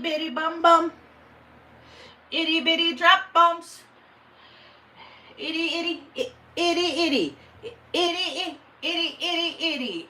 Bitty bum bum, itty bitty drop bombs, itty itty itty itty itty itty itty itty.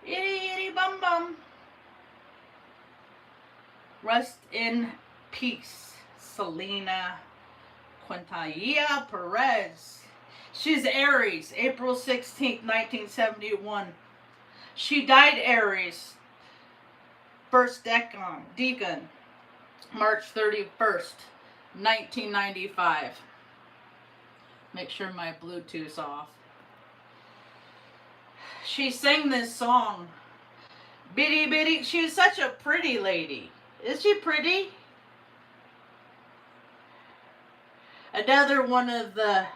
Itty itty bum bum. Rest in peace, Selena Quintanilla Perez. She's Aries, April 16th, 1971. She died Aries, first decan, March 31st, 1995. Make sure my Bluetooth's off. She sang this song, Bidi Bidi. She was such a pretty lady. Is she pretty? Another one of the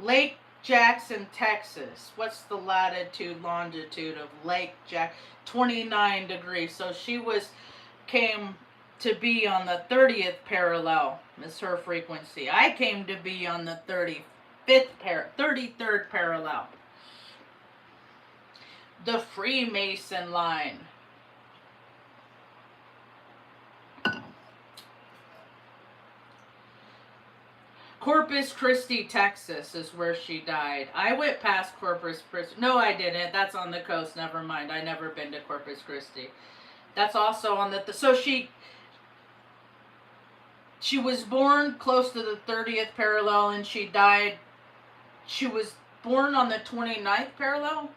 Lake Jackson, Texas. What's the latitude, longitude of Lake Jack? 29 degrees. So she came to be on the 30th parallel is her frequency. I came to be on the 33rd parallel. The Freemason line. Corpus Christi, Texas is where she died. I went past Corpus Christi. No, I didn't. That's on the coast. Never mind. I never been to Corpus Christi. That's also on the... So she was born close to the 30th parallel and she died... She was born on the 29th parallel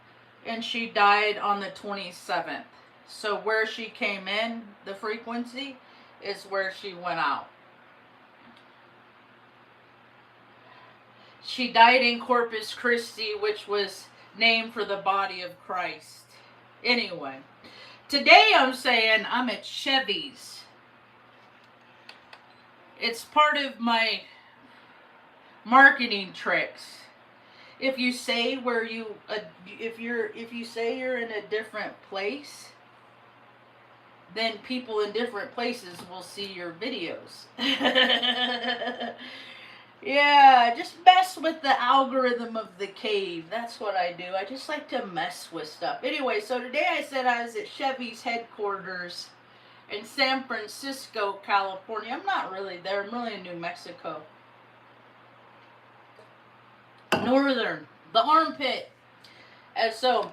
and she died on the 27th. So where she came in, the frequency, is where she went out. She died in Corpus Christi, which was named for the body of Christ. Anyway, today I'm saying I'm at Chevy's. It's part of my marketing tricks. If you say if you say you're in a different place, then people in different places will see your videos. Yeah, just mess with the algorithm of the cave. That's what I do. I just like to mess with stuff. Anyway, so today I said I was at Chevy's headquarters in San Francisco, California. I'm not really there. I'm really in New Mexico. Northern. The armpit. And so,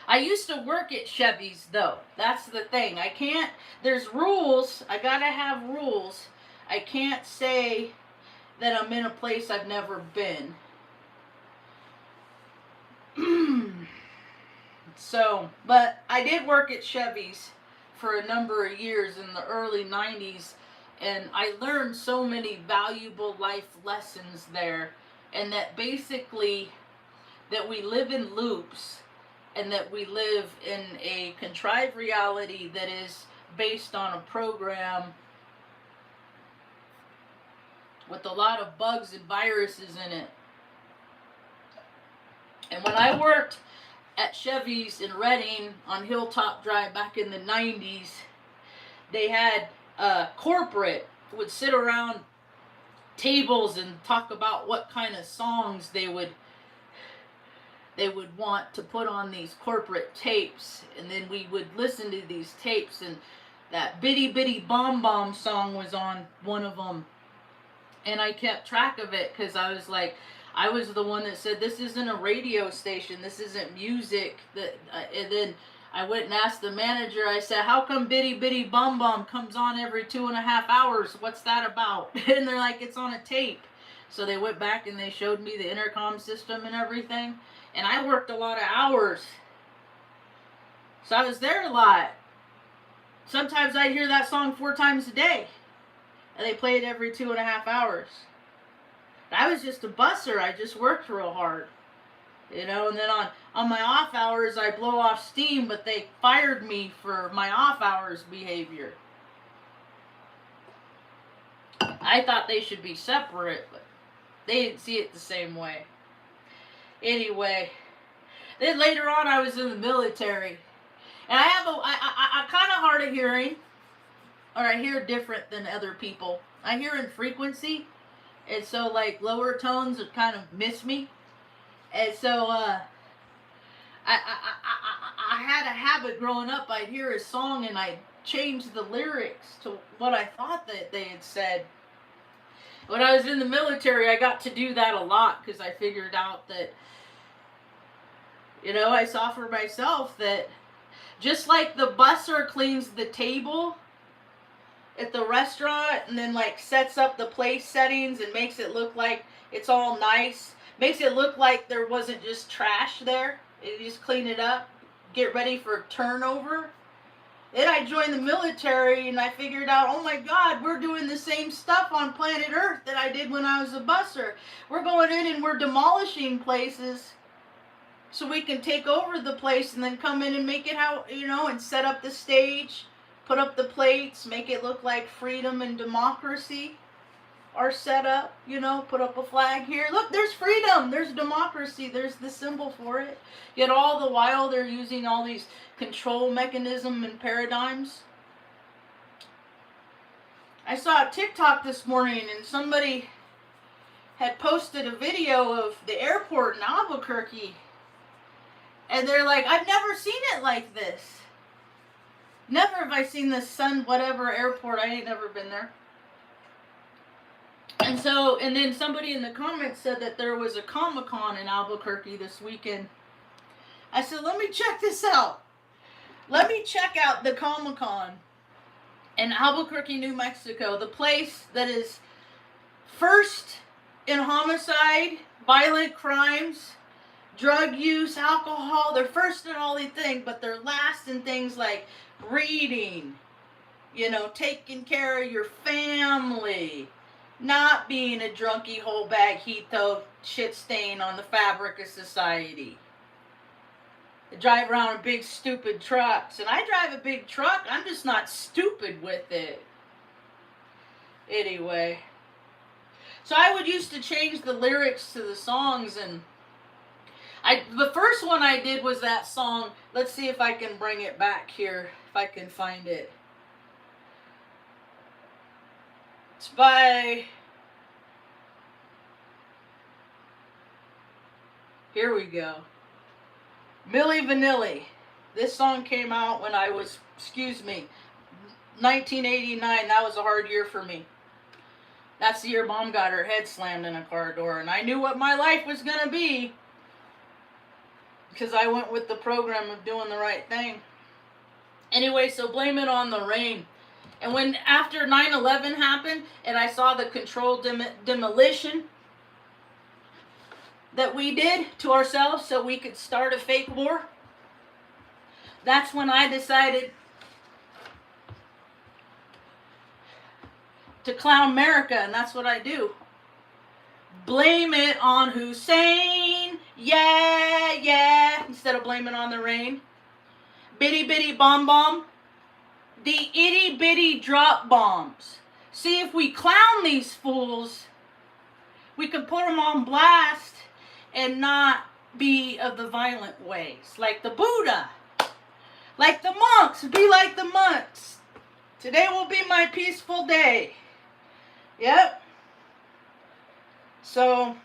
I used to work at Chevy's, though. That's the thing. I can't... There's rules. I gotta have rules. I can't say that I'm in a place I've never been. So, but I did work at Chevy's for a number of years in the early 90s, and I learned so many valuable life lessons there, and that basically that we live in loops and that we live in a contrived reality that is based on a program with a lot of bugs and viruses in it. And when I worked at Chevy's in Redding on Hilltop Drive back in the 90s, they had corporate would sit around tables and talk about what kind of songs they would want to put on these corporate tapes, and then we would listen to these tapes, and that Bidi Bidi Bom Bom song was on one of them. And I kept track of it because I was like, I was the one that said, this isn't a radio station, this isn't music. And then I went and asked the manager, I said, how come Bidi Bidi Bum Bum comes on every 2.5 hours? What's that about? And they're like, it's on a tape. So they went back and they showed me the intercom system and everything. And I worked a lot of hours. So I was there a lot. Sometimes I'd hear that song 4 times a day. And they played every 2.5 hours. I was just a busser. I just worked real hard. You know, and then on my off hours I blow off steam, but they fired me for my off hours behavior. I thought they should be separate, but they didn't see it the same way. Anyway, then later on I was in the military, and I have I kind of hard of hearing, or I hear different than other people. I hear in frequency, and so like lower tones would kind of miss me, and so I had a habit growing up. I'd hear a song and I'd change the lyrics to what I thought that they had said. When I was in the military, I got to do that a lot because I figured out that, you know, I saw for myself that just like the busser cleans the table at the restaurant and then like sets up the place settings and makes it look like it's all nice, makes it look like there wasn't just trash there. You just clean it up, get ready for turnover. Then I joined the military and I figured out, oh my God, we're doing the same stuff on planet Earth that I did when I was a busser. We're going in and we're demolishing places so we can take over the place and then come in and make it how, you know, and set up the stage, put up the plates, make it look like freedom and democracy are set up, you know, put up a flag here. Look, there's freedom, there's democracy, there's the symbol for it. Yet all the while they're using all these control mechanism and paradigms. I saw a TikTok this morning and somebody had posted a video of the airport in Albuquerque. And they're like, I've never seen it like this. Never have I seen this Sun whatever airport. I ain't never been there. And so, and then somebody in the comments said that there was a Comic-Con in Albuquerque this weekend. I said, let me check this out. Let me check out the Comic-Con in Albuquerque, New Mexico. The place that is first in homicide, violent crimes, drug use, alcohol. They're first in all these things, but they're last in things like reading, you know, taking care of your family, not being a drunky whole bag hito shit stain on the fabric of society. They drive around in big stupid trucks, and I drive a big truck. I'm just not stupid with it. Anyway, so I would used to change the lyrics to the songs, and the first one I did was that song. Let's see if I can bring it back here, if I can find it. It's by, here we go, Milli Vanilli. This song came out when I was, 1989. That was a hard year for me. That's the year Mom got her head slammed in a car door, and I knew what my life was going to be because I went with the program of doing the right thing. Anyway, so Blame It on the Rain. And when after 9/11 happened and I saw the controlled demolition that we did to ourselves so we could start a fake war, that's when I decided to clown America, and that's what I do. Blame it on Hussein, yeah, yeah, instead of blame it on the rain. Bidi Bidi Bom Bom. The itty bitty drop bombs. See, if we clown these fools, we can put them on blast and not be of the violent ways. Like the Buddha. Like the monks. Be like the monks. Today will be my peaceful day. Yep. So,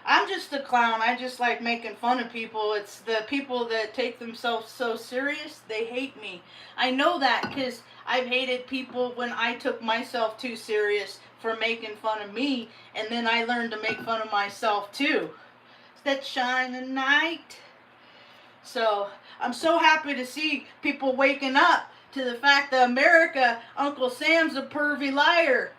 I'm just a clown. I just like making fun of people. It's the people that take themselves so serious, they hate me. I know that because I've hated people when I took myself too serious for making fun of me, and then I learned to make fun of myself too. It's that shining night. So, I'm so happy to see people waking up to the fact that America, Uncle Sam's a pervy liar.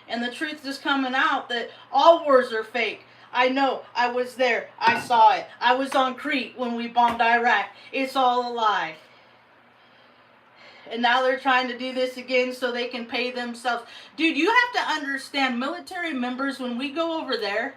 And the truth is coming out that all wars are fake. I know. I was there. I saw it. I was on Crete when we bombed Iraq. It's all a lie. And now they're trying to do this again so they can pay themselves. Dude, you have to understand, military members, when we go over there,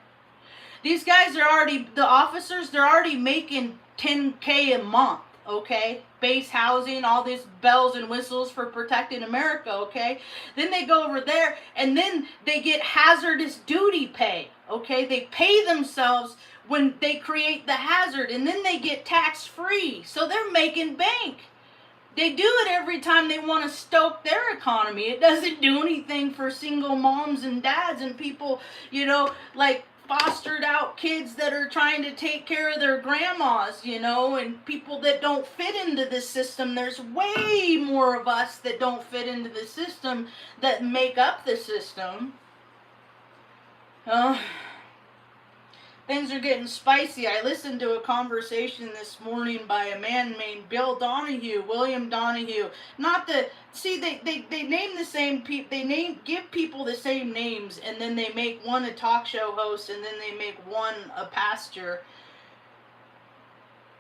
these guys are already, the officers, they're already making 10K a month, okay? Base housing, all these bells and whistles for protecting America, okay? Then they go over there and then they get hazardous duty pay, okay? They pay themselves when they create the hazard, and then they get tax-free. So they're making bank. They do it every time they want to stoke their economy. It doesn't do anything for single moms and dads and people, you know, like fostered out kids that are trying to take care of their grandmas, you know, and people that don't fit into the system. There's way more of us that don't fit into the system that make up the system. Things are getting spicy. I listened to a conversation this morning by a man named William Donahue. Not the, see, they name the same people, give people the same names, and then they make one a talk show host, and then they make one a pastor.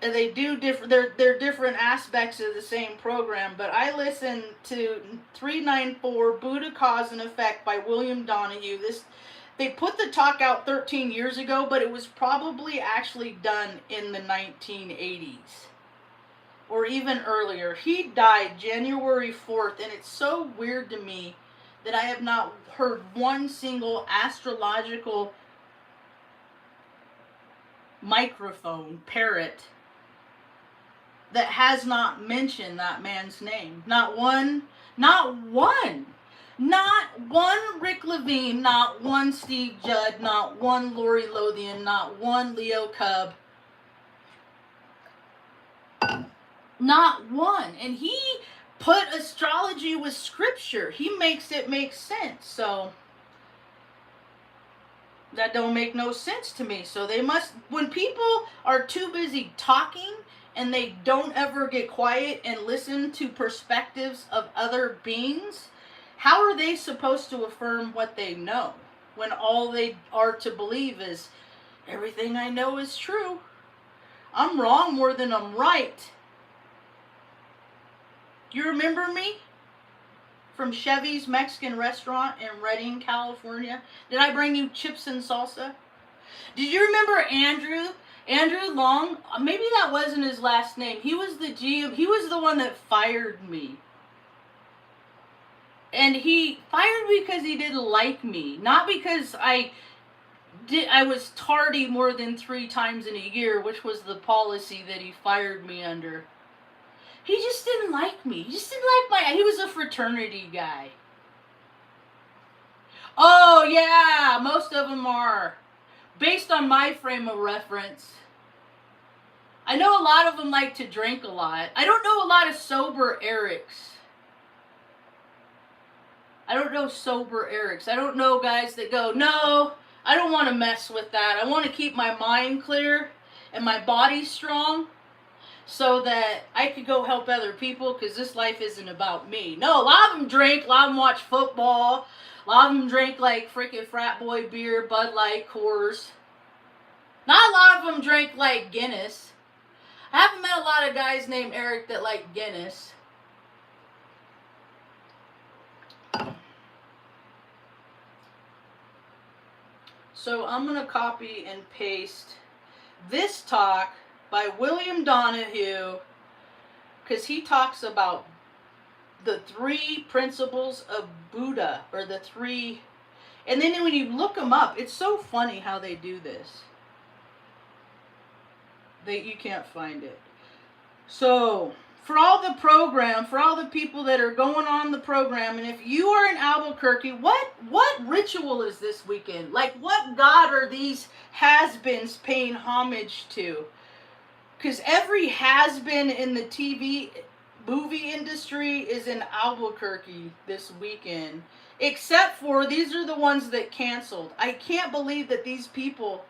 And they do different, they're different aspects of the same program. But I listened to 394 Buddha Cause and Effect by William Donahue. They put the talk out 13 years ago, but it was probably actually done in the 1980s or even earlier. He died January 4th, and it's so weird to me that I have not heard one single astrological microphone parrot that has not mentioned that man's name. Not one. Not one. Not one Rick Levine, not one Steve Judd, not one Lori Lothian, not one Leo Cub. Not one. And he put astrology with scripture. He makes it make sense. So that don't make no sense to me. So they must, when people are too busy talking and they don't ever get quiet and listen to perspectives of other beings, how are they supposed to affirm what they know when all they are to believe is everything I know is true? I'm wrong more than I'm right. You remember me from Chevy's Mexican restaurant in Redding, California? Did I bring you chips and salsa? Did you remember Andrew? Andrew Long? Maybe that wasn't his last name. He was the GM. He was the one that fired me. And he fired me because he didn't like me. Not because I was tardy more than 3 times in a year, which was the policy that he fired me under. He just didn't like me. He just didn't like he was a fraternity guy. Oh, yeah, most of them are. Based on my frame of reference. I know a lot of them like to drink a lot. I don't know a lot of sober Erics. I don't know sober Erics. I don't know guys that go, no, I don't want to mess with that. I want to keep my mind clear and my body strong so that I could go help other people because this life isn't about me. No, a lot of them drink, a lot of them watch football, a lot of them drink like freaking frat boy beer, Bud Light, Coors. Not a lot of them drink like Guinness. I haven't met a lot of guys named Eric that like Guinness. So I'm going to copy and paste this talk by William Donahue because he talks about the 3 principles of Buddha, or the 3, and then when you look them up, it's so funny how they do this. You can't find it. So for all the people that are going on the program, and if you are in Albuquerque, what ritual is this weekend? Like, what god are these has-beens paying homage to? Because every has-been in the TV movie industry is in Albuquerque this weekend. Except for, these are the ones that canceled. I can't believe that these people,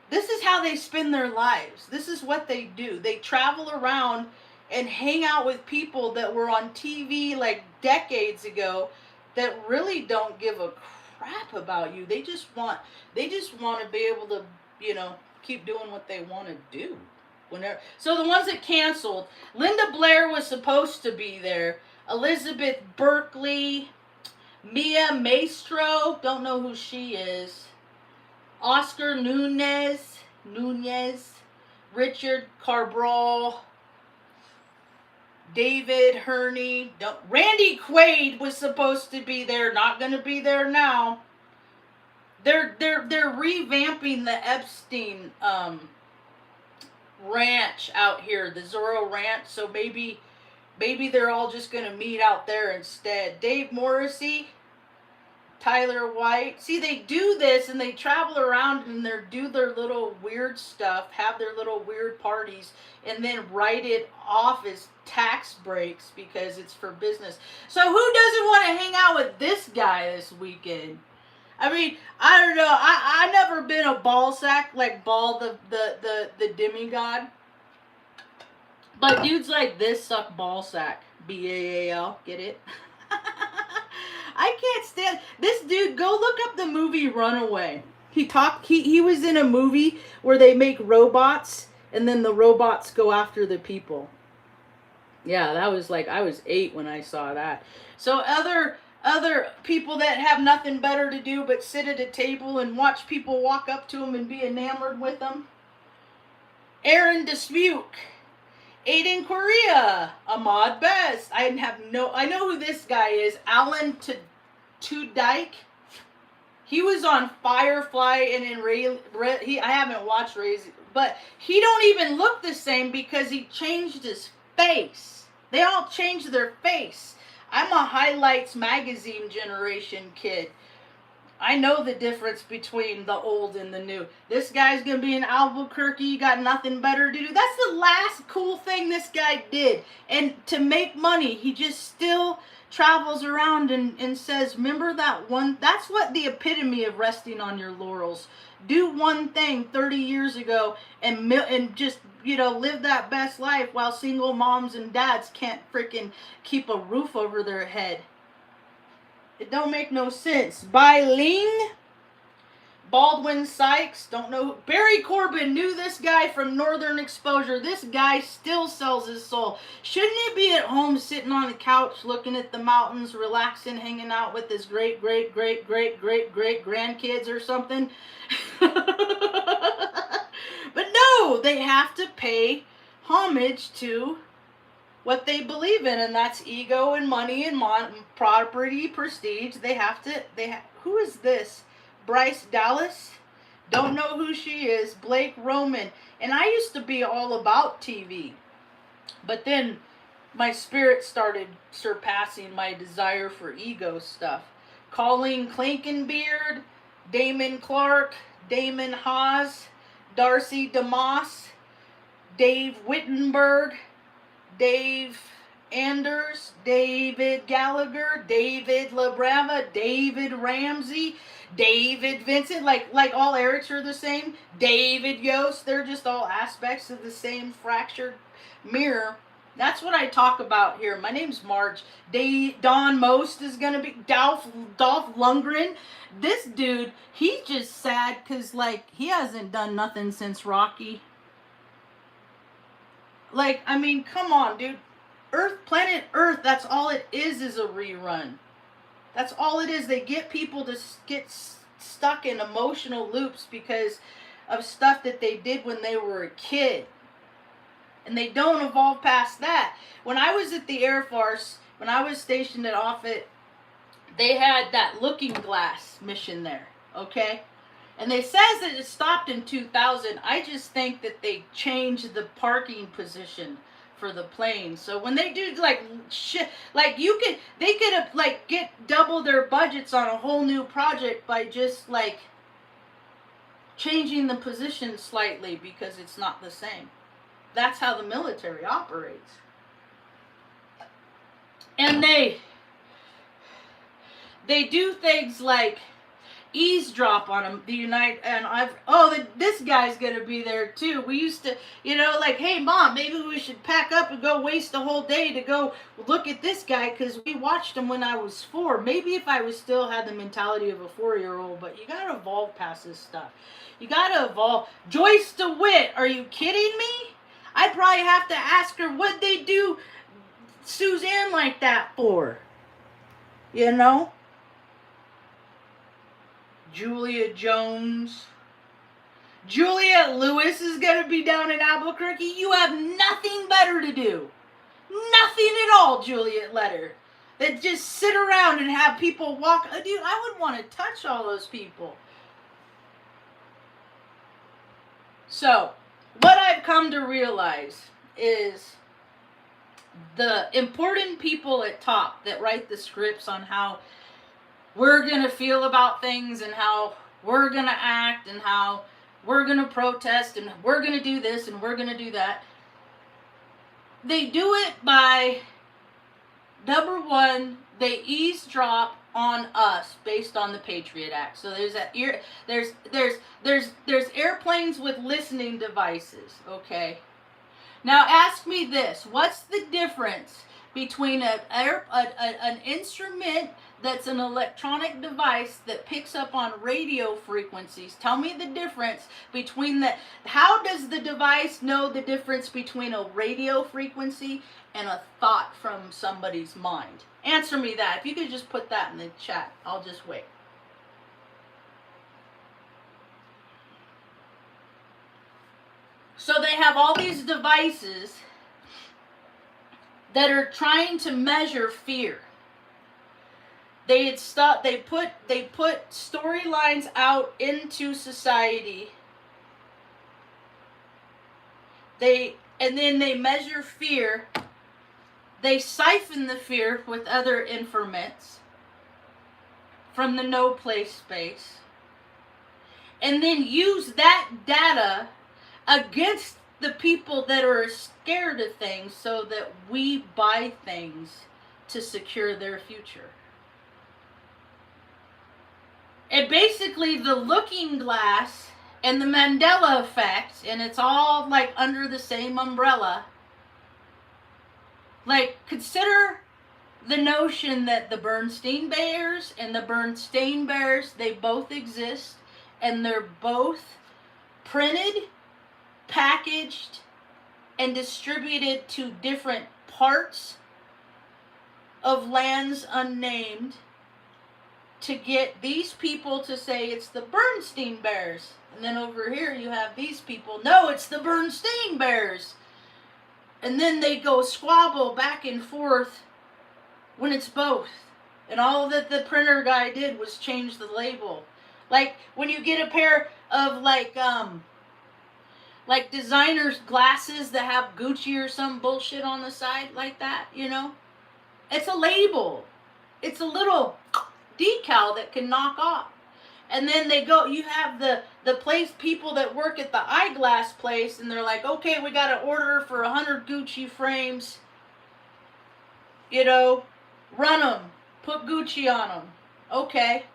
this is how they spend their lives. This is what they do. They travel around and hang out with people that were on TV like decades ago that really don't give a crap about you. They just want to be able to, keep doing what they want to do. So the ones that canceled, Linda Blair was supposed to be there. Elizabeth Berkley, Mia Maestro, don't know who she is. Oscar Nunez, Richard Cabral, David Herney. Randy Quaid was supposed to be there, not going to be there now. They're revamping the Epstein ranch out here, the Zorro Ranch. So maybe they're all just going to meet out there instead. Dave Morrissey, Tyler White. See, they do this and they travel around and they do their little weird stuff, have their little weird parties, and then write it off as tax breaks because it's for business. So who doesn't want to hang out with this guy this weekend? I mean, I don't know. I never been a ball sack like Ball the demigod. But dudes like this suck ball sack. BAAL. Get it? I can't stand this dude. Go look up the movie Runaway. He was in a movie where they make robots and then the robots go after the people. Yeah, that was like, I was 8 when I saw that. So other people that have nothing better to do but sit at a table and watch people walk up to them and be enamored with them. Aaron Dispuke. Aiden Correa, Ahmad Best. I know who this guy is. Alan Tudyk. He was on Firefly and in I haven't watched Raise, but he don't even look the same because he changed his face. They all changed their face. I'm a Highlights magazine generation kid. I know the difference between the old and the new. This guy's going to be in Albuquerque, got nothing better to do. That's the last cool thing this guy did. And to make money, he just still travels around and says, remember that one? That's what the epitome of resting on your laurels. Do one thing 30 years ago and just, live that best life while single moms and dads can't freaking keep a roof over their head. It don't make no sense. Bai Ling, Baldwin Sykes, don't know. Barry Corbin, knew this guy from Northern Exposure. This guy still sells his soul. Shouldn't he be at home sitting on the couch looking at the mountains, relaxing, hanging out with his great grandkids or something? But no, they have to pay homage to what they believe in, and that's ego and money and property, prestige. Who is this? Bryce Dallas? Don't know who she is. Blake Roman. And I used to be all about TV. But then my spirit started surpassing my desire for ego stuff. Colleen Clinkenbeard, Damon Clark, Damon Haas, Darcy DeMoss, Dave Wittenberg, Dave Anders, David Gallagher, David LaBrava, David Ramsey, David Vincent, like all Erics are the same. David Yost, they're just all aspects of the same fractured mirror. That's what I talk about here. My name's Marge. Don Most is going to be Dolph Lundgren. This dude, he's just sad because, he hasn't done nothing since Rocky. I mean, come on, dude. Planet Earth, that's all it is a rerun. That's all it is. They get people to get stuck in emotional loops because of stuff that they did when they were a kid. And they don't evolve past that. When I was at the Air Force, when I was stationed at Offutt, they had that looking glass mission there, okay? And they says that it stopped in 2000. I just think that they changed the parking position for the plane. So when they do shit, they could have get double their budgets on a whole new project by just changing the position slightly because it's not the same. That's how the military operates. And they do things like eavesdrop on them. This guy's gonna be there too. We used to, hey mom, maybe we should pack up and go waste a whole day to go look at this guy because we watched him when I was 4. Maybe if I was still had the mentality of a 4-year-old, but you gotta evolve past this stuff. You gotta evolve. Joyce DeWitt, are you kidding me? I'd probably have to ask her what they do Suzanne like that for. Julia Jones, Juliette Lewis is going to be down in Albuquerque. You have nothing better to do. Nothing at all, Juliette Letter. Than just sit around and have people walk. Dude, I would want to touch all those people. So, what I've come to realize is the important people at top that write the scripts on how we're going to feel about things and how we're going to act and how we're going to protest and we're going to do this and we're going to do that. They do it by, number one, they eavesdrop on us based on the Patriot Act. So there's airplanes with listening devices, okay? Now ask me this, what's the difference between an instrument that's an electronic device that picks up on radio frequencies? Tell me the difference between that. How does the device know the difference between a radio frequency and a thought from somebody's mind? Answer me that. If you could just put that in the chat, I'll just wait. So they have all these devices that are trying to measure fear. They put storylines out into society. And then they measure fear. They siphon the fear with other informants from the no place space. And then use that data against the people that are scared of things so that we buy things to secure their future. And basically the looking glass and the Mandela effect, and it's all like under the same umbrella. Like, consider the notion that the Bernstein Bears and the Bernstein Bears, they both exist, and they're both printed, packaged, and distributed to different parts of lands unnamed to get these people to say it's the Bernstein Bears. And then over here you have these people, no, it's the Bernstein Bears. And then they go squabble back and forth when it's both. And all that the printer guy did was change the label. Like when you get a pair of like designer's glasses that have Gucci or some bullshit on the side like that, you know? It's a label. It's a little decal that can knock off. And then you have the people that work at the eyeglass place, and they're like, okay, we got to order for 100 Gucci frames. You know, run them. Put Gucci on them. Okay.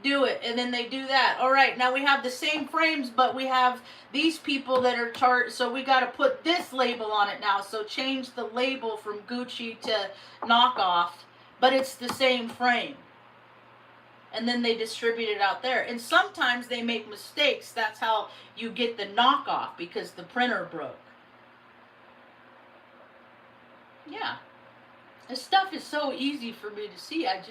Do it. And then they do that. All right, now we have the same frames, but we have these people that are charged, so we got to put this label on it now. So change the label from Gucci to knockoff, but it's the same frame. And then they distribute it out there. And sometimes they make mistakes. That's how you get the knockoff, because the printer broke. Yeah. This stuff is so easy for me to see. I'm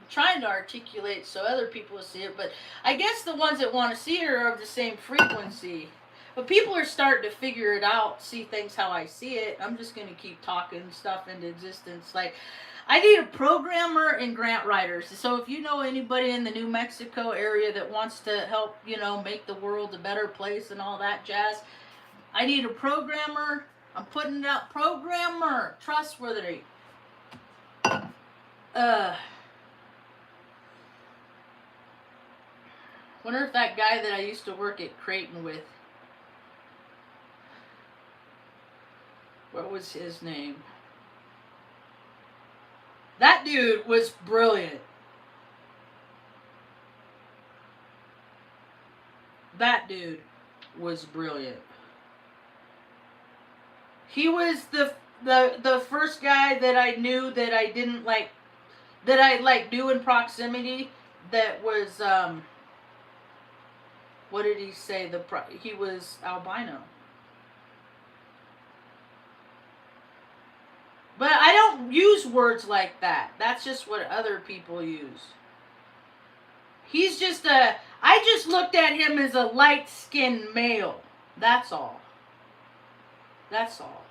trying to articulate so other people will see it. But I guess the ones that want to see it are of the same frequency. But people are starting to figure it out, see things how I see it. I'm just going to keep talking stuff into existence. Like, I need a programmer and grant writers. So if you know anybody in the New Mexico area that wants to help, you know, make the world a better place and all that jazz, I need a programmer. I'm putting it out. Programmer. Trustworthy. Wonder if that guy that I used to work at Creighton with, what was his name? That dude was brilliant. That dude was brilliant. He was the first guy that I knew that I didn't like, that I like knew in proximity, that was what did he say? He was albino. But I don't use words like that. That's just what other people use. He's just I just looked at him as a light-skinned male. That's all. That's all.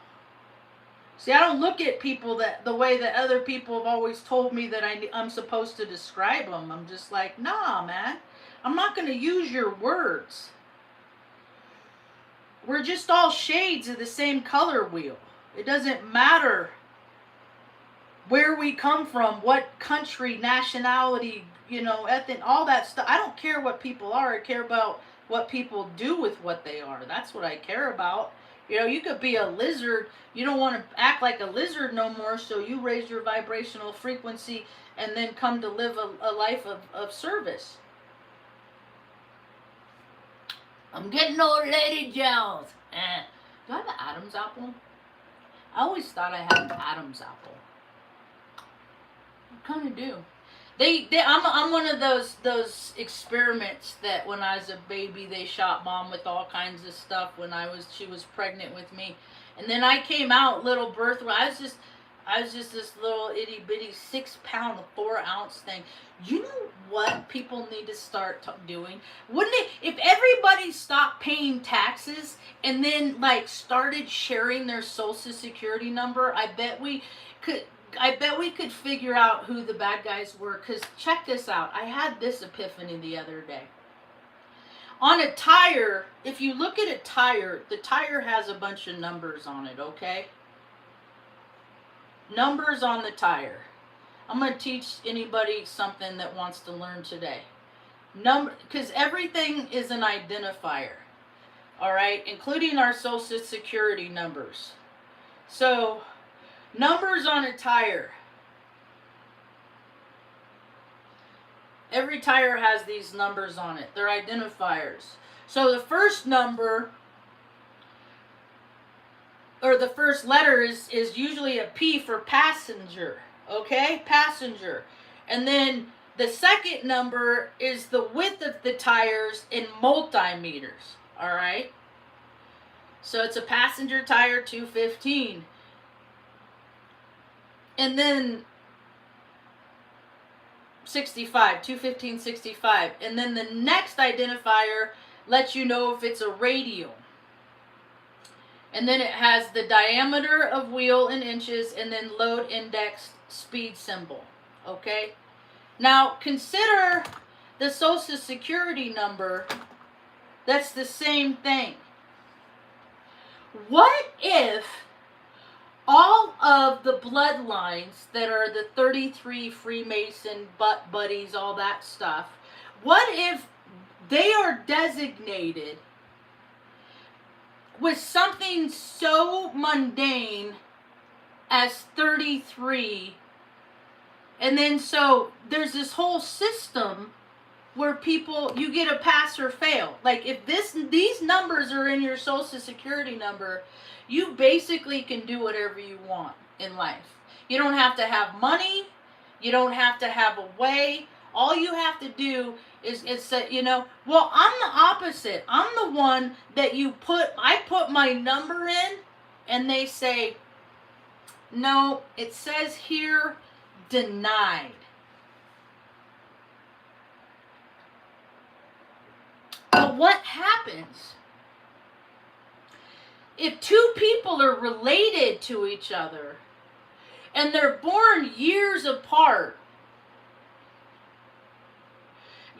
See, I don't look at people that the way that other people have always told me that I'm supposed to describe them. I'm just like, nah, man. I'm not going to use your words. We're just all shades of the same color wheel. It doesn't matter where we come from, what country, nationality, ethnic, all that stuff. I don't care what people are. I care about what people do with what they are. That's what I care about. You could be a lizard. You don't want to act like a lizard no more, so you raise your vibrational frequency and then come to live a life of service. I'm getting old lady Jones. Do I have an Adam's apple? I always thought I had an Adam's apple. I kind of do. I'm one of those experiments that when I was a baby they shot Mom with all kinds of stuff when she was pregnant with me, and then I came out little birth. I was just this little itty bitty 6 pound 4 ounce thing. You know what people need to start doing? Wouldn't it if everybody stopped paying taxes and then started sharing their social security number? I bet we could figure out who the bad guys were, because check this out. I had this epiphany the other day. On a tire, if you look at a tire, the tire has a bunch of numbers on it, okay? Numbers on the tire. I'm going to teach anybody something that wants to learn today. Because everything is an identifier, all right? Including our social security numbers. So, numbers on a tire. Every tire has these numbers on it. They're identifiers. So the first number, or the first letter is usually a P for passenger. Okay? Passenger. And then the second number is the width of the tires in multimeters. Alright? So it's a passenger tire 215. And then 65, 215, 65. And then the next identifier lets you know if it's a radial. And then it has the diameter of wheel in inches and then load index speed symbol. Okay? Now consider the social security number. That's the same thing. What if all of the bloodlines that are the 33 Freemason, butt buddies, all that stuff, what if they are designated with something so mundane as 33, and then so there's this whole system where you get a pass or fail. Like if these numbers are in your social security number, you basically can do whatever you want in life. You don't have to have money. You don't have to have a way. All you have to do is say, well, I'm the opposite. I'm the one that I put my number in and they say, no, it says here, denied. But what happens if two people are related to each other and they're born years apart,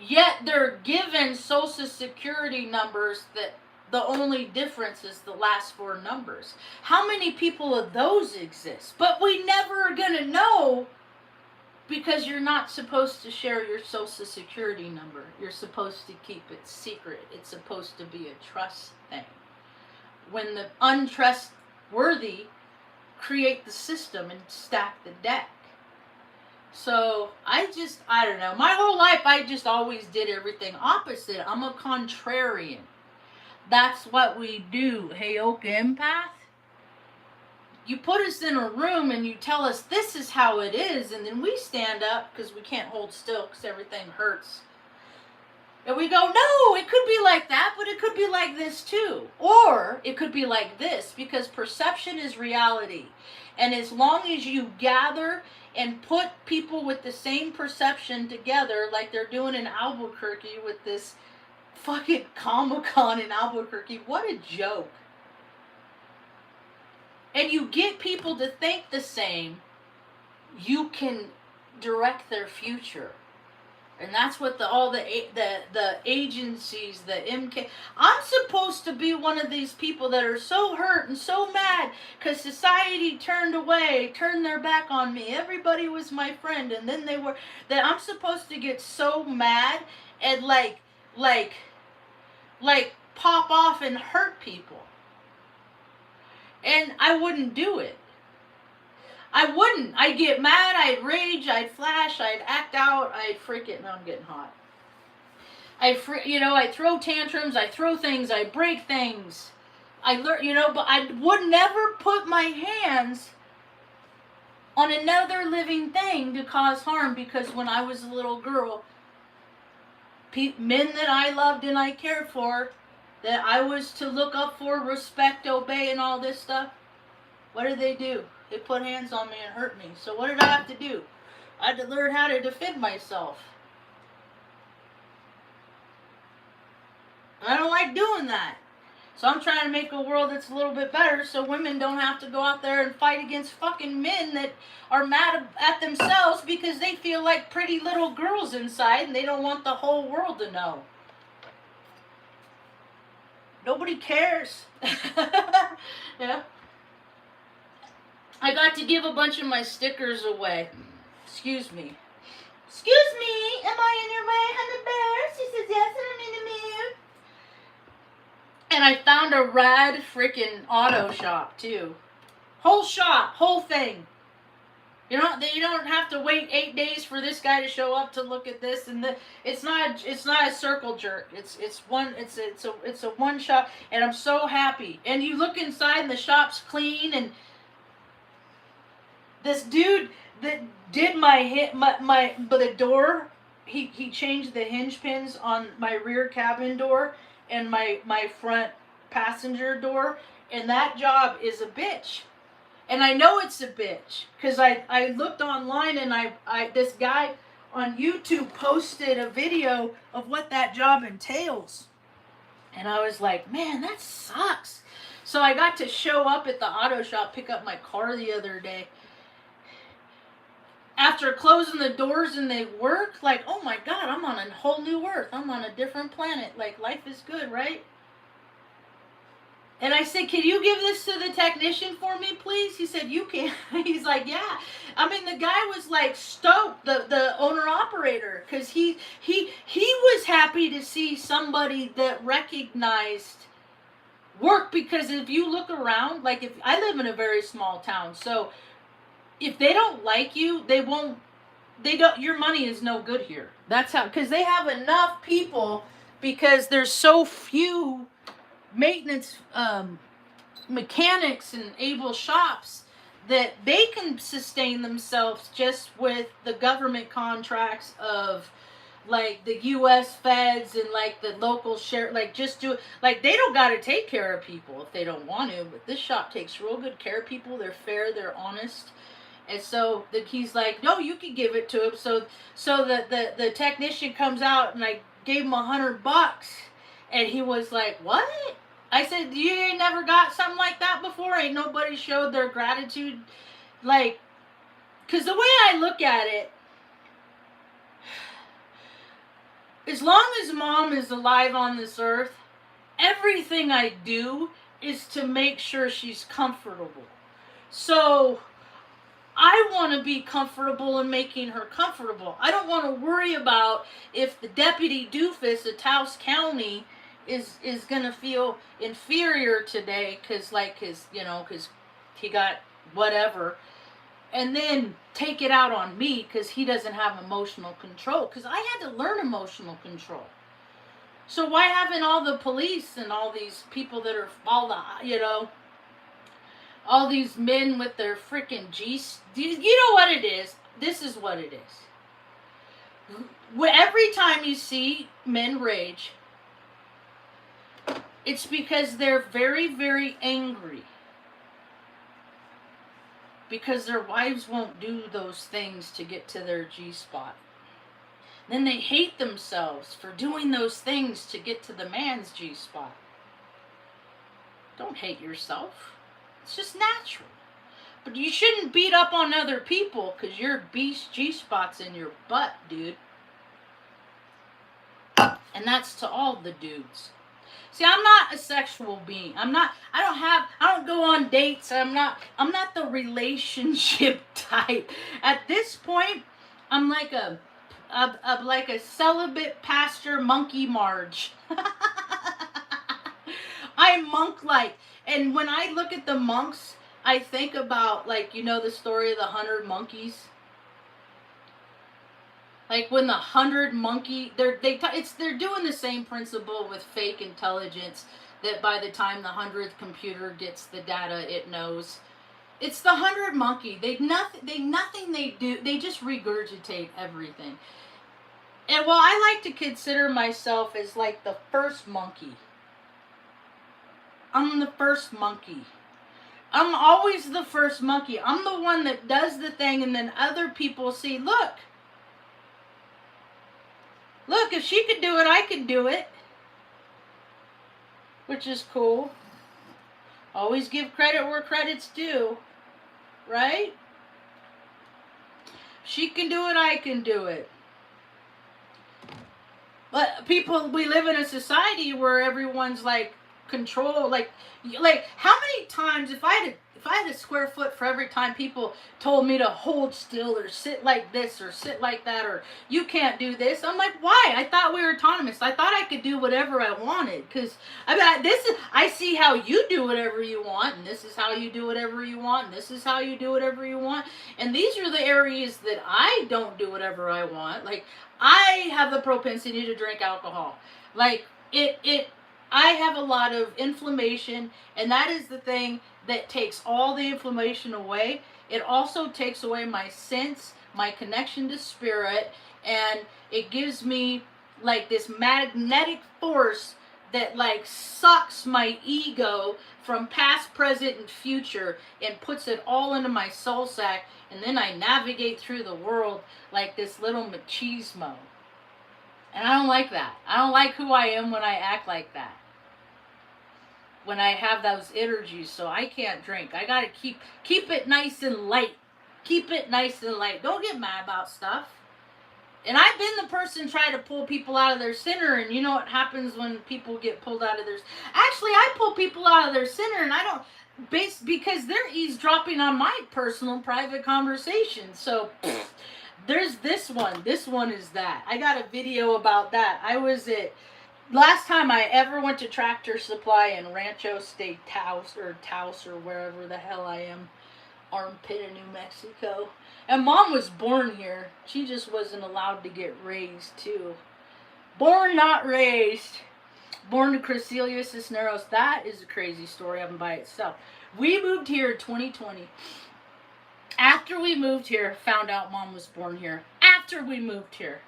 yet they're given social security numbers that the only difference is the last 4 numbers? How many people of those exist? But we never are going to know, because you're not supposed to share your social security number. You're supposed to keep it secret. It's supposed to be a trust thing. When the untrustworthy create the system and stack the deck. So I don't know. My whole life I just always did everything opposite. I'm a contrarian. That's what we do. Hey, Oka Empath. You put us in a room and you tell us this is how it is, and then we stand up because we can't hold still because everything hurts. And we go, no, it could be like that, but it could be like this too. Or it could be like this, because perception is reality. And as long as you gather and put people with the same perception together like they're doing in Albuquerque with this fucking Comic-Con in Albuquerque. What a joke. And you get people to think the same, you can direct their future. And that's what all the agencies, the MK... I'm supposed to be one of these people that are so hurt and so mad because society turned their back on me. Everybody was my friend, and then they were... That I'm supposed to get so mad and like pop off and hurt people. And I wouldn't do it. I wouldn't. I'd get mad, I'd rage, I'd flash, I'd act out, I'd freaking... Now I'm getting hot. I'd throw tantrums, I'd throw things, I'd break things. I learn, but I would never put my hands on another living thing to cause harm, because when I was a little girl, men that I loved and I cared for, that I was to look up for, respect, obey, and all this stuff, what did they do? They put hands on me and hurt me. So what did I have to do? I had to learn how to defend myself. I don't like doing that. So I'm trying to make a world that's a little bit better so women don't have to go out there and fight against fucking men that are mad at themselves because they feel like pretty little girls inside and they don't want the whole world to know. Nobody cares. Yeah. I got to give a bunch of my stickers away. Excuse me. Excuse me, am I in your way, honey bear? She says yes, and I'm in the mood. And I found a rad freaking auto shop too. Whole shop, whole thing. You don't have to wait 8 days for this guy to show up to look at this, and it's not a circle jerk. It's a one shop, and I'm so happy. And you look inside, and the shop's clean, and this dude that did the door, he changed the hinge pins on my rear cabin door and my front passenger door, and that job is a bitch. And I know it's a bitch because I looked online, and I this guy on YouTube posted a video of what that job entails. And I was like, man, that sucks. So I got to show up at the auto shop, pick up my car the other day. After closing the doors and they work, like, oh my God, I'm on a whole new earth. I'm on a different planet. Like, life is good, right? And I said, can you give this to the technician for me, please? He said, you can. He's like, yeah. I mean, the guy was like stoked, the owner-operator, because he was happy to see somebody that recognized work, because if you look around, like, if I live in a very small town, so if they don't like you, your money is no good here. That's how, because they have enough people, because there's so few maintenance mechanics and able shops that they can sustain themselves just with the government contracts of like the U.S. feds and like the local share, like just do like they don't got to take care of people if they don't want to, but this shop takes real good care of people. They're fair, they're honest. And so he's like, no, you can give it to him. So the technician comes out, and I gave him $100, and he was like, what? I said, you ain't never got something like that before? Ain't nobody showed their gratitude? Like, because the way I look at it, as long as Mom is alive on this earth, everything I do is to make sure she's comfortable. So I want to be comfortable in making her comfortable. I don't want to worry about if the deputy doofus of Taos County is going to feel inferior today because he got whatever, and then take it out on me because he doesn't have emotional control, because I had to learn emotional control. So why haven't all the police and all these people that are all these men with their freaking G's, you know what it is? This is what it is. Every time you see men rage, it's because they're very, very angry. because their wives won't do those things to get to their G-spot. Then they hate themselves for doing those things to get to the man's G-spot. Don't hate yourself. It's just natural. But you shouldn't beat up on other people because your beast G-spot's in your butt, dude. And that's to all the dudes. See, I'm not a sexual being. I don't go on dates. I'm not the relationship type. At this point, I'm like a celibate pastor monkey Marge. I'm monk-like. And when I look at the monks, I think about, like, you know the story of the 100 monkeys? Like when the 100 monkey, they're doing the same principle with fake intelligence, that by the time the 100th computer gets the data it knows. It's the 100 monkey. Nothing they do, they just regurgitate everything. And well, I like to consider myself as like the first monkey. I'm the first monkey. I'm always the first monkey. I'm the one that does the thing, and then other people see, look, if she could do it, I could do it. Which is cool. Always give credit where credit's due. Right? She can do it, I can do it. But we live in a society where everyone's like control, like how many times, if I had a square foot for every time people told me to hold still or sit like this or sit like that or you can't do this, I'm like, why? I thought we were autonomous. I thought I could do whatever I wanted, because I see how you do whatever you want, and this is how you do whatever you want, and this is how you do whatever you want, and these are the areas that I don't do whatever I want. Like, I have the propensity to drink alcohol. Like, I have a lot of inflammation, and that is the thing that takes all the inflammation away. It also takes away my sense, my connection to spirit, and it gives me like this magnetic force that like sucks my ego from past, present, and future and puts it all into my soul sack, and then I navigate through the world like this little machismo. And I don't like that. I don't like who I am when I act like that. When I have those energies, so I can't drink. I gotta keep it nice and light. Keep it nice and light. Don't get mad about stuff. And I've been the person trying to pull people out of their center, and you know what happens when people get pulled out of their... Actually, I pull people out of their center, and I don't... because they're eavesdropping on my personal private conversation. So, there's this one. This one is that. I got a video about that. I was at... Last time I ever went to Tractor Supply in Ranchos de Taos, or wherever the hell I am, armpit of New Mexico. And Mom was born here. She just wasn't allowed to get raised, too. Born, not raised. Born to Crecilius Cisneros. That is a crazy story of them by itself. We moved here in 2020. After we moved here, found out Mom was born here. After we moved here.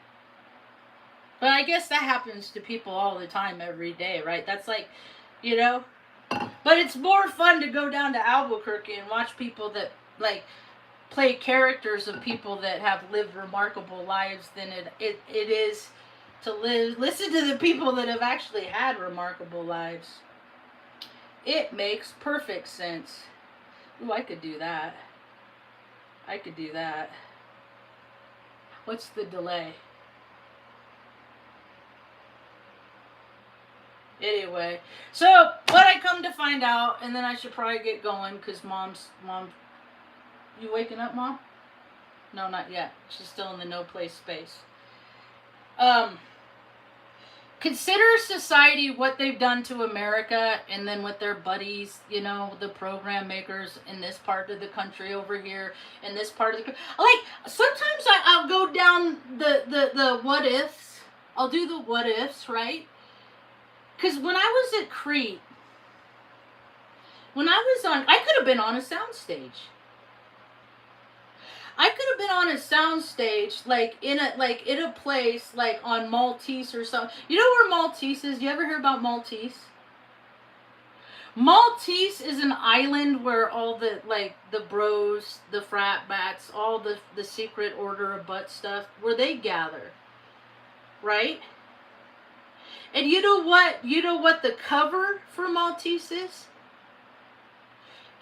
But I guess that happens to people all the time, every day, right? That's like, you know. But it's more fun to go down to Albuquerque and watch people that, like, play characters of people that have lived remarkable lives than it is to listen to the people that have actually had remarkable lives. It makes perfect sense. Ooh, I could do that. I could do that. What's the delay? Anyway, so what I come to find out, and then I should probably get going because mom, you waking up, Mom? No, not yet. She's still in the no place space. Consider society what they've done to America, and then with their buddies, you know, the program makers in this part of the country over here, in this part of the country. Like, sometimes I'll go down the what ifs. I'll do the what ifs, right? Because when I was at Crete, I could have been on a soundstage. I could have been on a soundstage, like in a place, like on Maltese or something. You know where Maltese is? You ever hear about Maltese? Maltese is an island where all the, like, the bros, the frat bats, all the secret order of butt stuff, where they gather, right? And you know what? You know what the cover for Maltese is?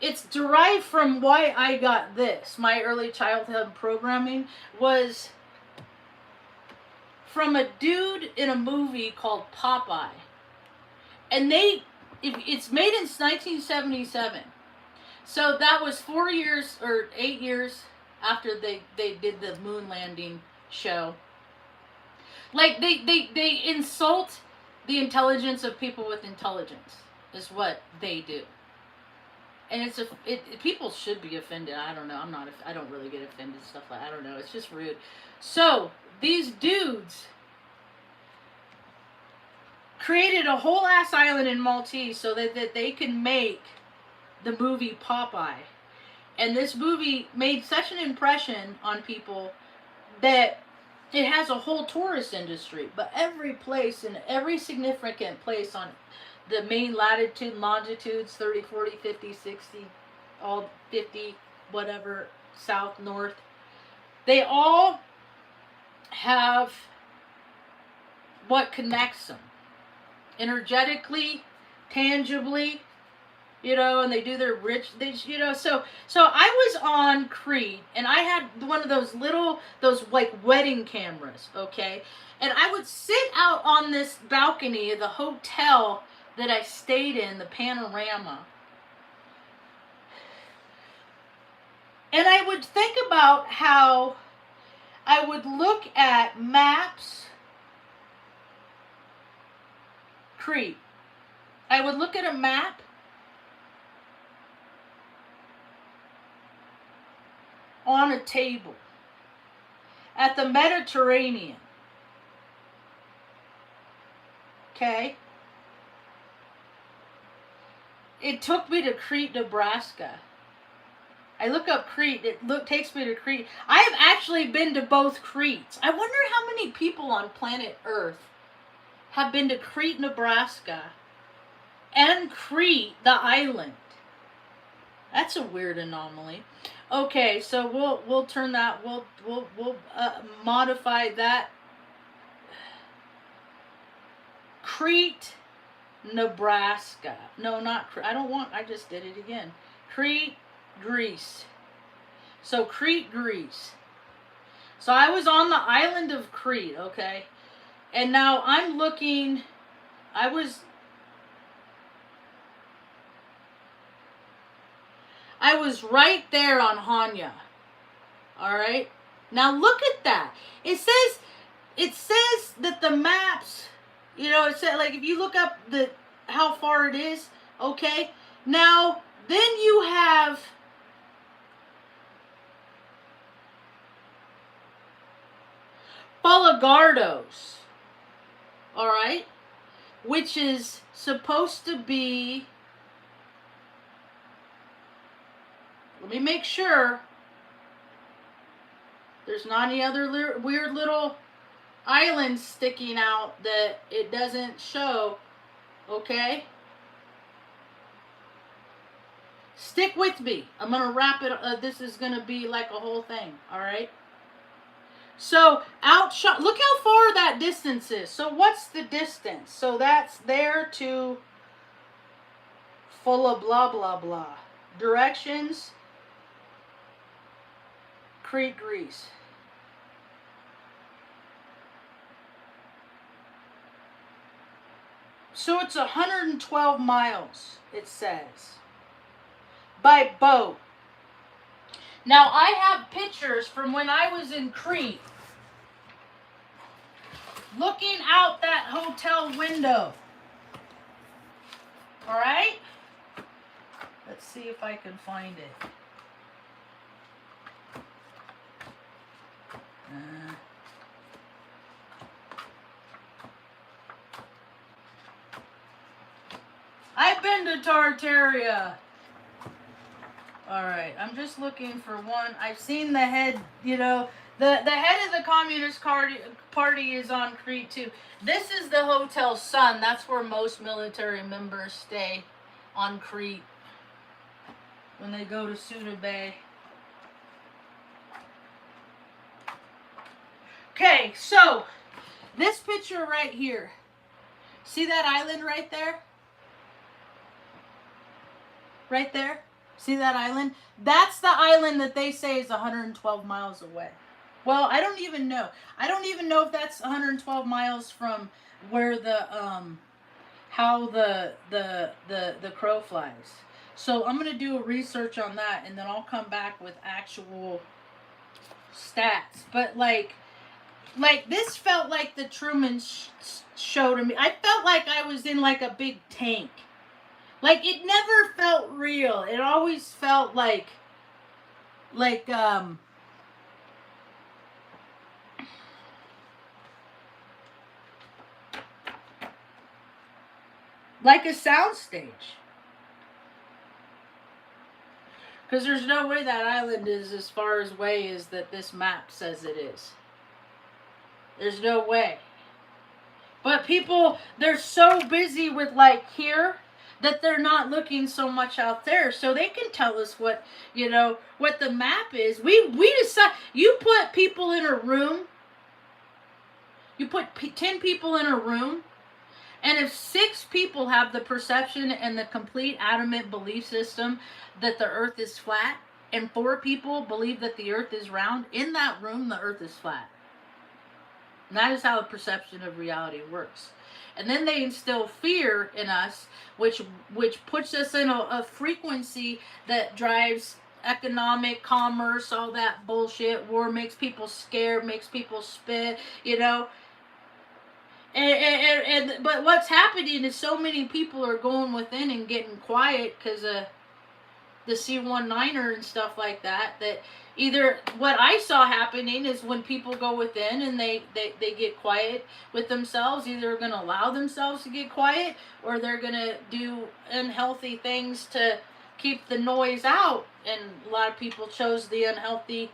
It's derived from why I got this. My early childhood programming was from a dude in a movie called Popeye. And it's made in 1977. So that was 4 years or 8 years after they did the moon landing show. Like, they insult the intelligence of people with intelligence is what they do. And people should be offended. I don't know. I don't really get offended stuff like, I don't know. It's just rude. So these dudes created a whole ass island in Maltese so that they could make the movie Popeye. And this movie made such an impression on people that it has a whole tourist industry. But every place, and every significant place on the main latitude, longitudes, 30, 40, 50, 60, all 50, whatever, south, north, they all have what connects them. Energetically, tangibly, and they do their so I was on Crete, and I had one of those like wedding cameras, okay? And I would sit out on this balcony of the hotel that I stayed in, the Panorama. And I would think about how I would look at maps, Crete. I would look at a map on a table at the Mediterranean. Okay? It took me to Crete, Nebraska. I look up Crete. Takes me to Crete. I have actually been to both Cretes. I wonder how many people on planet Earth have been to Crete, Nebraska, and Crete, the island. That's a weird anomaly. Okay, so we'll turn that. We'll modify that. Crete, Nebraska. No, not Crete. I just did it again. Crete, Greece. So Crete, Greece. So I was on the island of Crete, okay? And now I'm looking, I was right there on Hanya. All right? Now look at that. It says that the maps, it said, like, if you look up how far it is, okay? Now, then you have Falagardos, all right, which is supposed to be, let me make sure there's not any other weird little islands sticking out that it doesn't show, okay? Stick with me. I'm going to wrap it. This is going to be like a whole thing, all right? So, outshot. Look how far that distance is. So, what's the distance? So, that's there to full of blah, blah, blah. Directions. Crete, Greece. So, it's 112 miles, it says, by boat. Now, I have pictures from when I was in Crete, looking out that hotel window. All right? Let's see if I can find it. I've been to Tartaria. Alright, I'm just looking for one. I've seen the head, the head of the Communist Party is on Crete too. This is the Hotel Sun. That's where most military members stay. on Crete when they go to Suda Bay. Okay, so this picture right here. See that island right there? Right there? See that island? That's the island that they say is 112 miles away. Well, I don't even know. I don't even know if that's 112 miles from where the how the crow flies. So I'm gonna do a research on that, and then I'll come back with actual stats. But like this felt like the Truman Show to me. I felt like I was in like a big tank. Like it never felt real. It always felt like like a soundstage. Because there's no way that island is as far away as that this map says it is. There's no way. But people, they're so busy with like here that they're not looking so much out there, so they can tell us what, you know, what the map is. We decide. You put people in a room. You put 10 people in a room, and if 6 people have the perception and the complete adamant belief system that the earth is flat, and 4 people believe that the earth is round, in that room the earth is flat. And that is how the perception of reality works. And then they instill fear in us, which puts us in a frequency that drives economic, commerce, all that bullshit. War makes people scared, makes people spit, you know. But what's happening is so many people are going within and getting quiet because of the C19er and stuff like that, that either what I saw happening is when people go within and they get quiet with themselves, either they're going to allow themselves to get quiet or they're going to do unhealthy things to keep the noise out. And a lot of people chose the unhealthy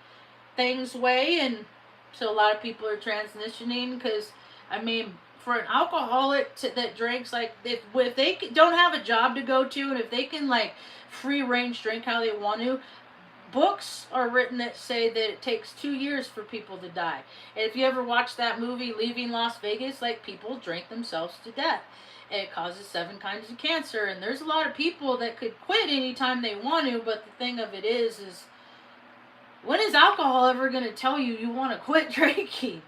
things way, and so a lot of people are transitioning because, I mean, for an alcoholic that drinks, like, if they don't have a job to go to, and if they can, like, free range drink how they want to, books are written that say that it takes 2 years for people to die. And if you ever watch that movie, Leaving Las Vegas, like, people drink themselves to death. And it causes 7 kinds of cancer. And there's a lot of people that could quit anytime they want to, but the thing of it is when is alcohol ever going to tell you you want to quit drinking?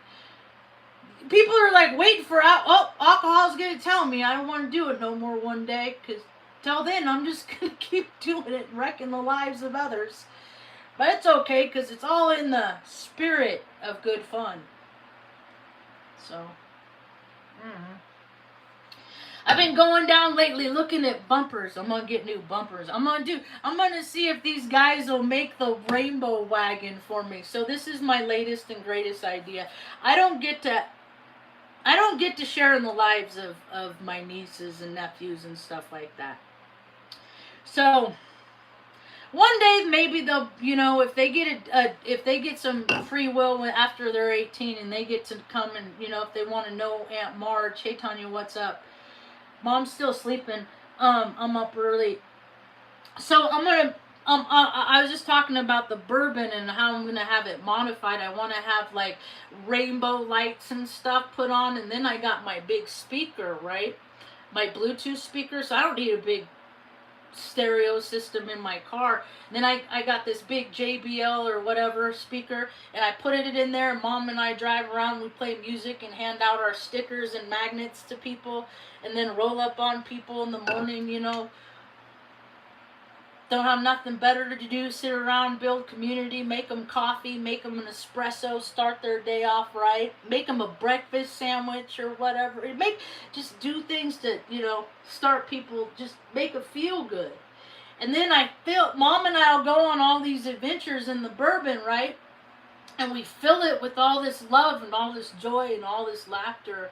People are like waiting for alcohol's going to tell me I don't want to do it no more one day, because till then I'm just going to keep doing it and wrecking the lives of others. But it's okay, because it's all in the spirit of good fun. So, I've been going down lately looking at bumpers. I'm going to get new bumpers. I'm going to see if these guys will make the rainbow wagon for me. So this is my latest and greatest idea. I don't get to share in the lives of my nieces and nephews and stuff like that. So one day maybe they'll, you know, if they get some free will after they're 18 and they get to come and, you know, if they want to know Aunt Marge, hey Tanya, what's up? Mom's still sleeping. I'm up early. So I'm gonna. I was just talking about the bourbon and how I'm gonna have it modified. I want to have like rainbow lights and stuff put on, and then I got my big speaker, right? My Bluetooth speaker, so I don't need a big stereo system in my car. And then I got this big JBL or whatever speaker, and I put it in there. Mom and I drive around, we play music and hand out our stickers and magnets to people, and then roll up on people in the morning, you know. Don't have nothing better to do, sit around, build community, make them coffee, make them an espresso, start their day off right, make them a breakfast sandwich or whatever. Just do things to, you know, start people, just make them feel good. And then Mom and I will go on all these adventures in the bourbon, right? And we fill it with all this love and all this joy and all this laughter.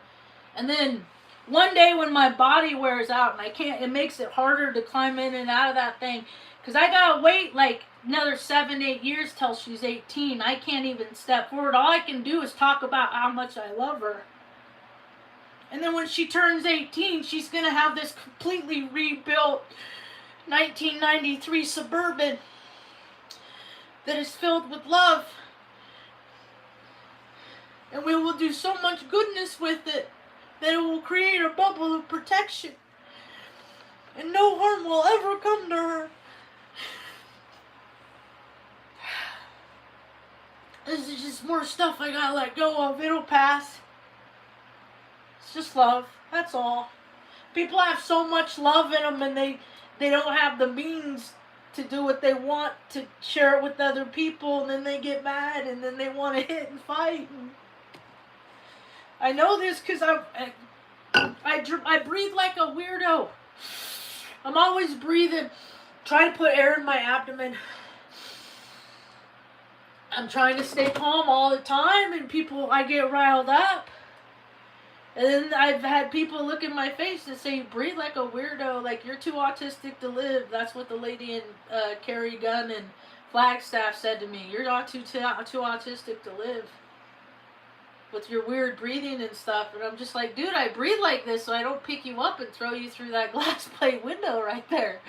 And then one day when my body wears out and it makes it harder to climb in and out of that thing, because I gotta wait like another 7-8 years till she's 18. I can't even step forward. All I can do is talk about how much I love her. And then when she turns 18, she's gonna have this completely rebuilt 1993 Suburban that is filled with love. And we will do so much goodness with it that it will create a bubble of protection. And no harm will ever come to her. This is just more stuff I gotta let go of. It'll pass. It's just love. That's all. People have so much love in them and they don't have the means to do what they want, to share it with other people, and then they get mad and then they want to hit and fight. And I know this because I breathe like a weirdo. I'm always breathing, trying to put air in my abdomen. I'm trying to stay calm all the time, and I get riled up. And then I've had people look in my face and say, breathe like a weirdo, like you're too autistic to live. That's what the lady in Carry Gun and Flagstaff said to me. You're not too autistic to live with your weird breathing and stuff. And I'm just like, dude, I breathe like this so I don't pick you up and throw you through that glass plate window right there.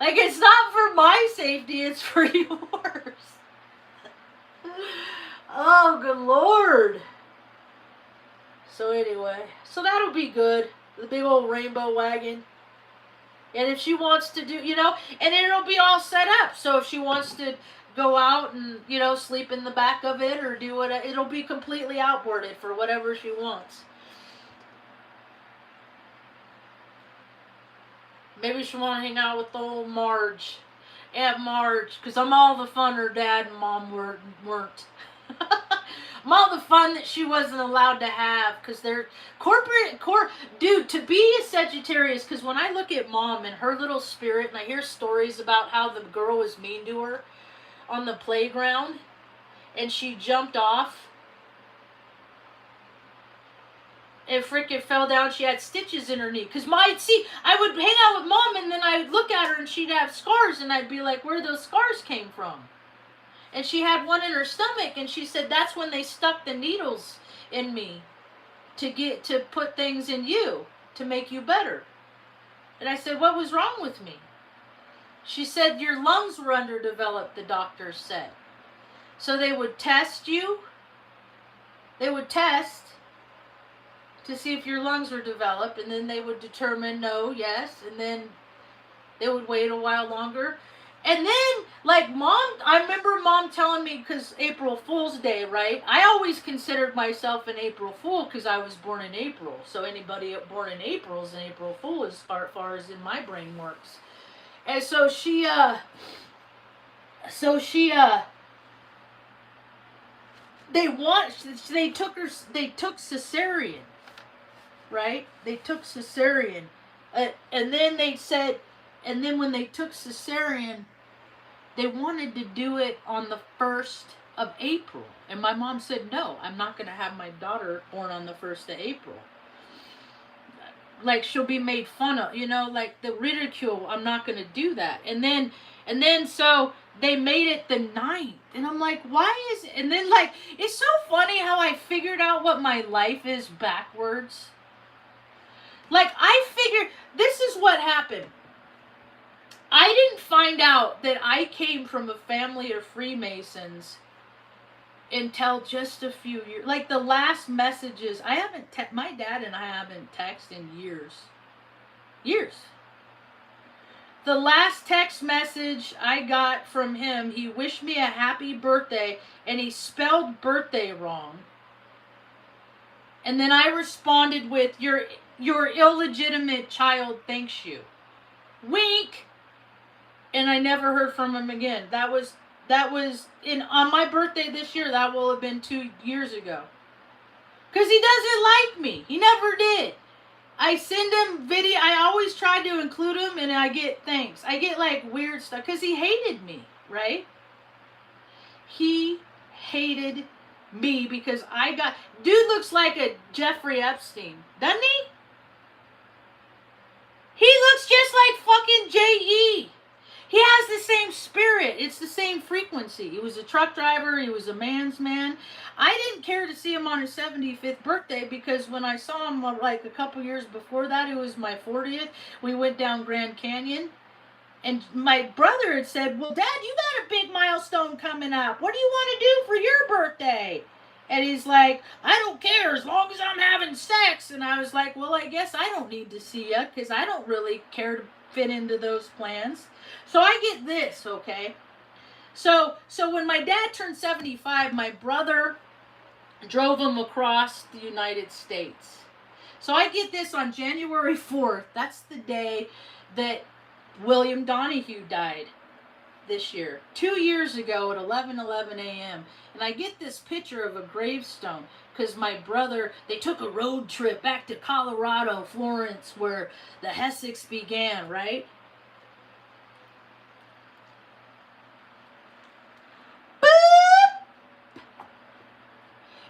Like, it's not for my safety, it's for yours. Oh, good Lord. So anyway, so that'll be good. The big old rainbow wagon. And if she wants to do, and it'll be all set up. So if she wants to go out and, sleep in the back of it or do what, it'll be completely outboarded for whatever she wants. Maybe she want to hang out with old Marge. Aunt Marge. Because I'm all the fun her dad and mom weren't. I'm all the fun that she wasn't allowed to have. Because they're dude, to be a Sagittarius, because when I look at mom and her little spirit, and I hear stories about how the girl was mean to her on the playground, and she jumped off and freaking fell down. She had stitches in her knee. Because I would hang out with mom, and then I would look at her, and she'd have scars, and I'd be like, where those scars came from? And she had one in her stomach, and she said, that's when they stuck the needles in me to put things in you to make you better. And I said, what was wrong with me? She said, your lungs were underdeveloped, the doctors said. So they would test you. They would test to see if your lungs were developed, and then they would determine no, yes, and then they would wait a while longer. And then, like, I remember mom telling me, because April Fool's Day, right? I always considered myself an April Fool because I was born in April. So anybody born in April is an April Fool as far as in my brain works. And so they took cesarean, right? They took cesarean. And then they said, and then when they took cesarean, they wanted to do it on the 1st of April. And my mom said, no, I'm not going to have my daughter born on the 1st of April. Like, she'll be made fun of, like the ridicule. I'm not going to do that. And then so they made it the 9th. And I'm like, why is it? And then, like, it's so funny how I figured out what my life is backwards. Like, I figured, this is what happened. I didn't find out that I came from a family of Freemasons until just a few years. Like, the last messages, my dad and I haven't texted in years. Years. The last text message I got from him, he wished me a happy birthday, and he spelled birthday wrong. And then I responded with, your illegitimate child thanks you. Wink. And I never heard from him again. That was on my birthday this year. That will have been 2 years ago. Because he doesn't like me. He never did. I send him video. I always try to include him, and I get thanks. I get like weird stuff because he hated me, right? He hated me because dude looks like a Jeffrey Epstein, doesn't he? He looks just like fucking J.E. He has the same spirit. It's the same frequency. He was a truck driver. He was a man's man. I didn't care to see him on his 75th birthday because when I saw him like a couple years before that, it was my 40th. We went down Grand Canyon. And my brother had said, well, Dad, you got a big milestone coming up. What do you want to do for your birthday? And he's like, I don't care as long as I'm having sex. And I was like, well, I guess I don't need to see you because I don't really care to fit into those plans. So I get this, okay? So when my dad turned 75, my brother drove him across the United States. So I get this on January 4th. That's the day that William Donahue died this year. 2 years ago at 11:11 a.m. And I get this picture of a gravestone because my brother, they took a road trip back to Colorado, Florence, where the Hessics began, right?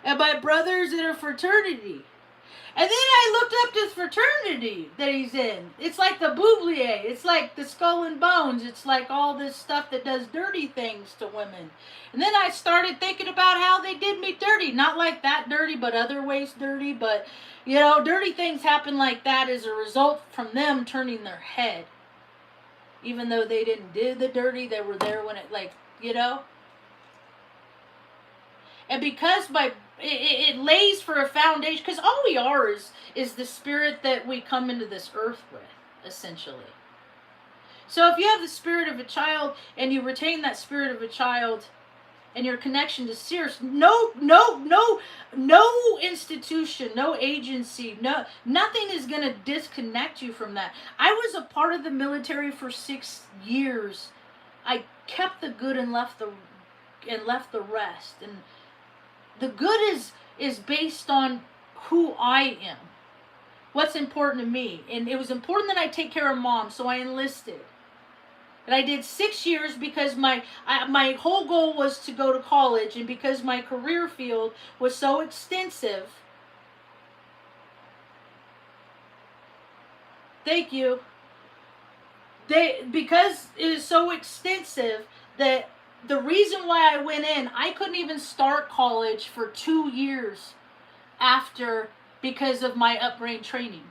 And my brother's in a fraternity. And then I looked up this fraternity that he's in. It's like the Boublier. It's like the Skull and Bones. It's like all this stuff that does dirty things to women. And then I started thinking about how they did me dirty. Not like that dirty, but other ways dirty. But, you know, dirty things happen like that as a result from them turning their head. Even though they didn't do the dirty, they were there when it, like, you know. And because it lays for a foundation, because all we are is the spirit that we come into this earth with, essentially. So if you have the spirit of a child and you retain that spirit of a child and your connection to Source, no institution, no agency, nothing is going to disconnect you from that. I was a part of the military for 6 years. I kept the good and left the rest. And the good is based on who I am. What's important to me. And it was important that I take care of Mom, so I enlisted. And I did 6 years because my whole goal was to go to college, and because my career field was so extensive. Thank you. Because it is so extensive that the reason why I went in, I couldn't even start college for 2 years after because of my upgrade training.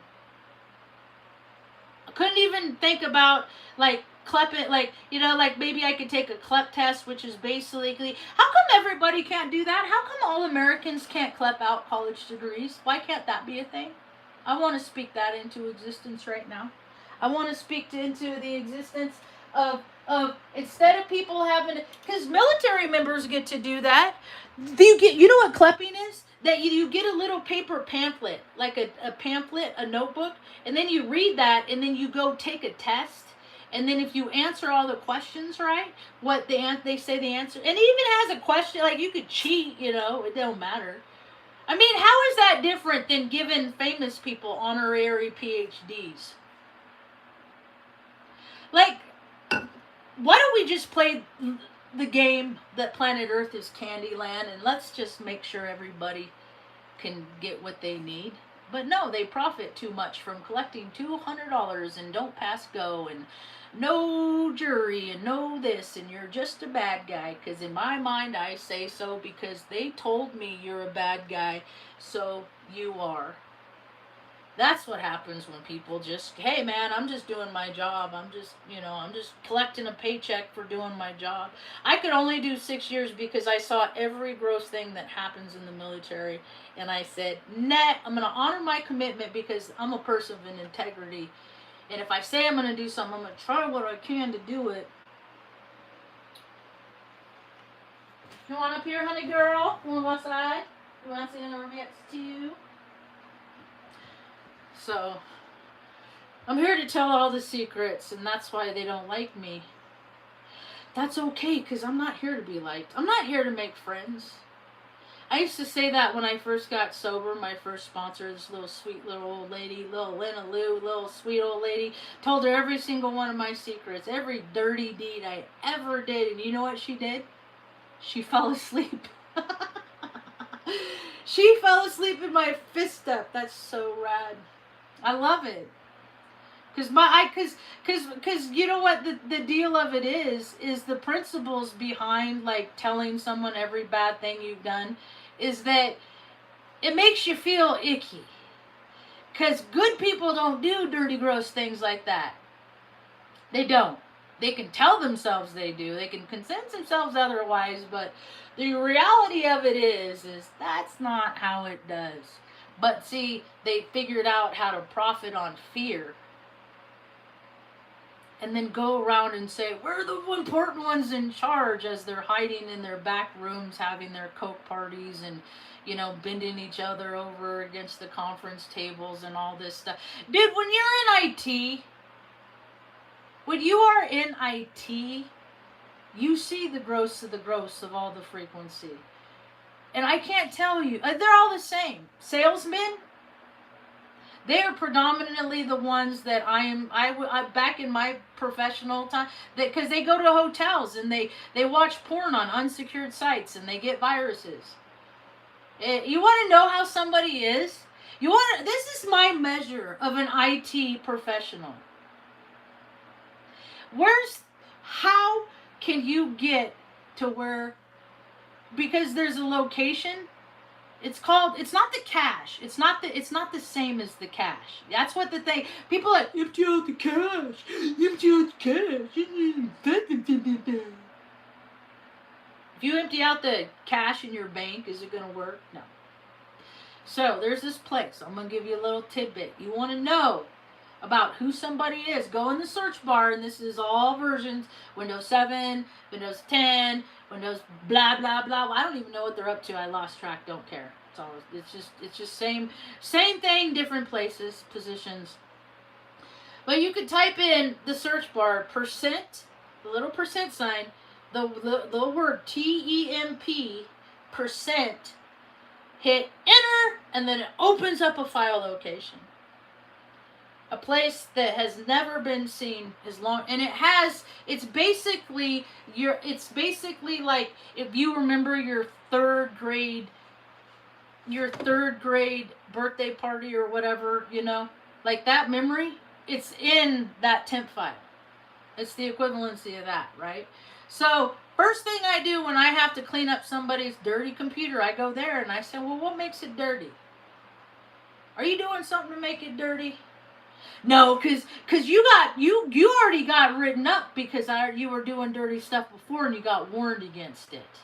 I couldn't even think about like CLEP, like, you know, like maybe I could take a CLEP test, which is basically, how come everybody can't do that? How come all Americans can't CLEP out college degrees? Why can't that be a thing? I want to speak that into existence right now. I want to speak into the existence of instead of people having, because military members get to do that. You know what CLEPing is? That you get a little paper pamphlet, like a pamphlet, a notebook, and then you read that, and then you go take a test, and then if you answer all the questions right, what they say the answer, and it even has a question, like you could cheat, you know, it don't matter. I mean, how is that different than giving famous people honorary PhDs? Like, why don't we just play the game that planet Earth is Candyland, and let's just make sure everybody can get what they need? But no, they profit too much from collecting $200 and don't pass go and no jury and no this, and you're just a bad guy. Because in my mind, I say so because they told me you're a bad guy, so you are. That's what happens when people just, hey man, I'm just doing my job. I'm just collecting a paycheck for doing my job. I could only do 6 years because I saw every gross thing that happens in the military. And I said, nah, I'm going to honor my commitment because I'm a person of integrity. And if I say I'm going to do something, I'm going to try what I can to do it. You want up here, honey girl? You want to go outside? You want to see another romance too? So, I'm here to tell all the secrets, and that's why they don't like me. That's okay, because I'm not here to be liked. I'm not here to make friends. I used to say that when I first got sober. My first sponsor, this little sweet little old lady, little Lena Lou, little sweet old lady, told her every single one of my secrets, every dirty deed I ever did, and you know what she did? She fell asleep. She fell asleep in my fist up. That's so rad. I love it. Cause you know what the deal of it is the principles behind like telling someone every bad thing you've done is that it makes you feel icky. Cause good people don't do dirty, gross things like that. They don't. They can tell themselves they do. They can convince themselves otherwise, but the reality of it is that's not how it does. But see, they figured out how to profit on fear and then go around and say, we're the important ones in charge, as they're hiding in their back rooms having their Coke parties and, you know, bending each other over against the conference tables and all this stuff. Dude, when you're in IT, when you are in IT, you see the gross of all the frequency. And I can't tell you, they're all the same. Salesmen, they are predominantly the ones that I back in my professional time, because they go to hotels and they watch porn on unsecured sites and they get viruses. You want to know how somebody is? This is my measure of an IT professional. How can you get to where, because there's a location, it's not the cash. It's not the same as the cash. That's what the thing, people are like, empty out the cash. Empty out the cash. If you empty out the cash in your bank, is it going to work? No. So there's this place. I'm going to give you a little tidbit. You want to know about who somebody is, go in the search bar, and this is all versions, Windows 7, Windows 10, Windows blah blah blah. I don't even know what they're up to. I lost track. Don't care. It's just same thing, different places, positions. But you could type in the search bar %, the little % sign, the word TEMP %, hit enter, and then it opens up a file location. A place that has never been seen as long, and it's basically like, if you remember your third grade birthday party or whatever, you know, like that memory, it's in that temp file. It's the equivalency of that, right? So first thing I do when I have to clean up somebody's dirty computer, I go there and I say, well, what makes it dirty? Are you doing something to make it dirty? No, because you already got written up because you were doing dirty stuff before and you got warned against it.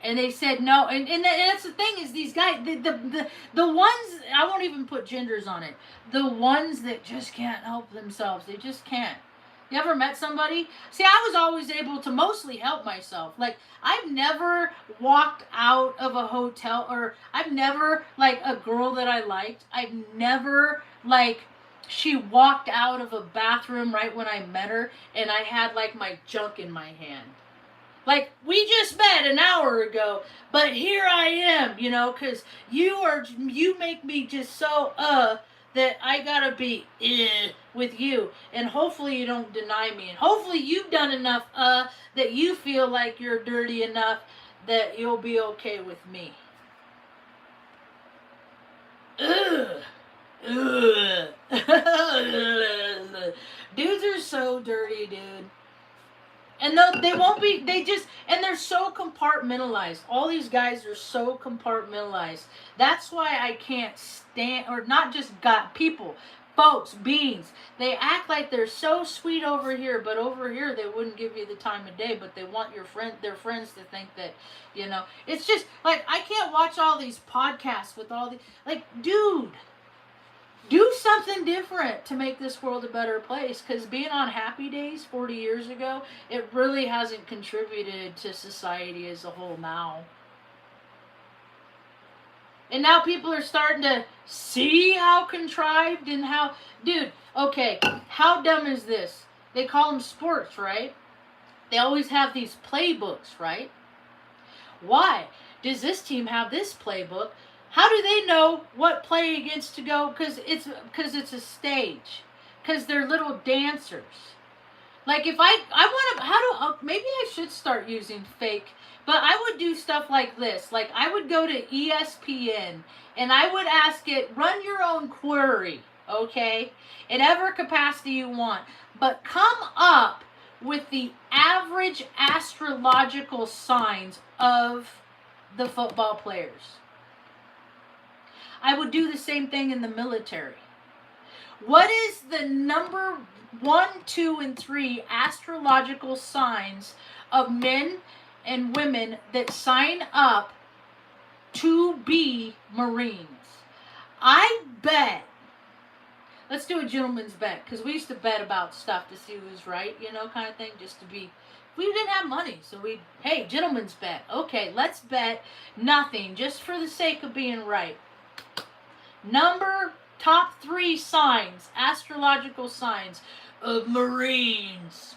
And they said no, and that's the thing, is these guys, the ones, I won't even put genders on it, the ones that just can't help themselves, they just can't. You ever met somebody? See, I was always able to mostly help myself. Like, I've never walked out of a hotel, or I've never, like, a girl that I liked, I've never, like, she walked out of a bathroom right when I met her, and I had, like, my junk in my hand. Like, we just met an hour ago, but here I am, you know, because you make me just so, that I gotta be with you, and hopefully you don't deny me, and hopefully you've done enough that you feel like you're dirty enough that you'll be okay with me. Dudes are so dirty, dude. And they won't be, and they're so compartmentalized. All these guys are so compartmentalized. That's why I can't stand, or not just people, folks, beings. They act like they're so sweet over here, but over here they wouldn't give you the time of day, but they want their friends to think that, you know. It's just, like, I can't watch all these podcasts with all the, like, dude, do something different to make this world a better place, because being on Happy Days 40 years ago, it really hasn't contributed to society as a whole now. And now people are starting to see how contrived and how, dude, okay, how dumb is this? They call them sports, right? They always have these playbooks, right? Why does this team have this playbook? How do they know what play against to go? Because it's a stage. Because they're little dancers. Like, if maybe I should start using fake, but I would do stuff like this. Like, I would go to ESPN, and I would ask it, run your own query, okay? In whatever capacity you want. But come up with the average astrological signs of the football players. I would do the same thing in the military. What is the number 1, 2, and 3 astrological signs of men and women that sign up to be Marines? I bet. Let's do a gentleman's bet, because we used to bet about stuff to see who was right, you know, kind of thing, just to be. We didn't have money, so hey, gentleman's bet. Okay, let's bet nothing, just for the sake of being right. Top 3 signs, astrological signs of Marines.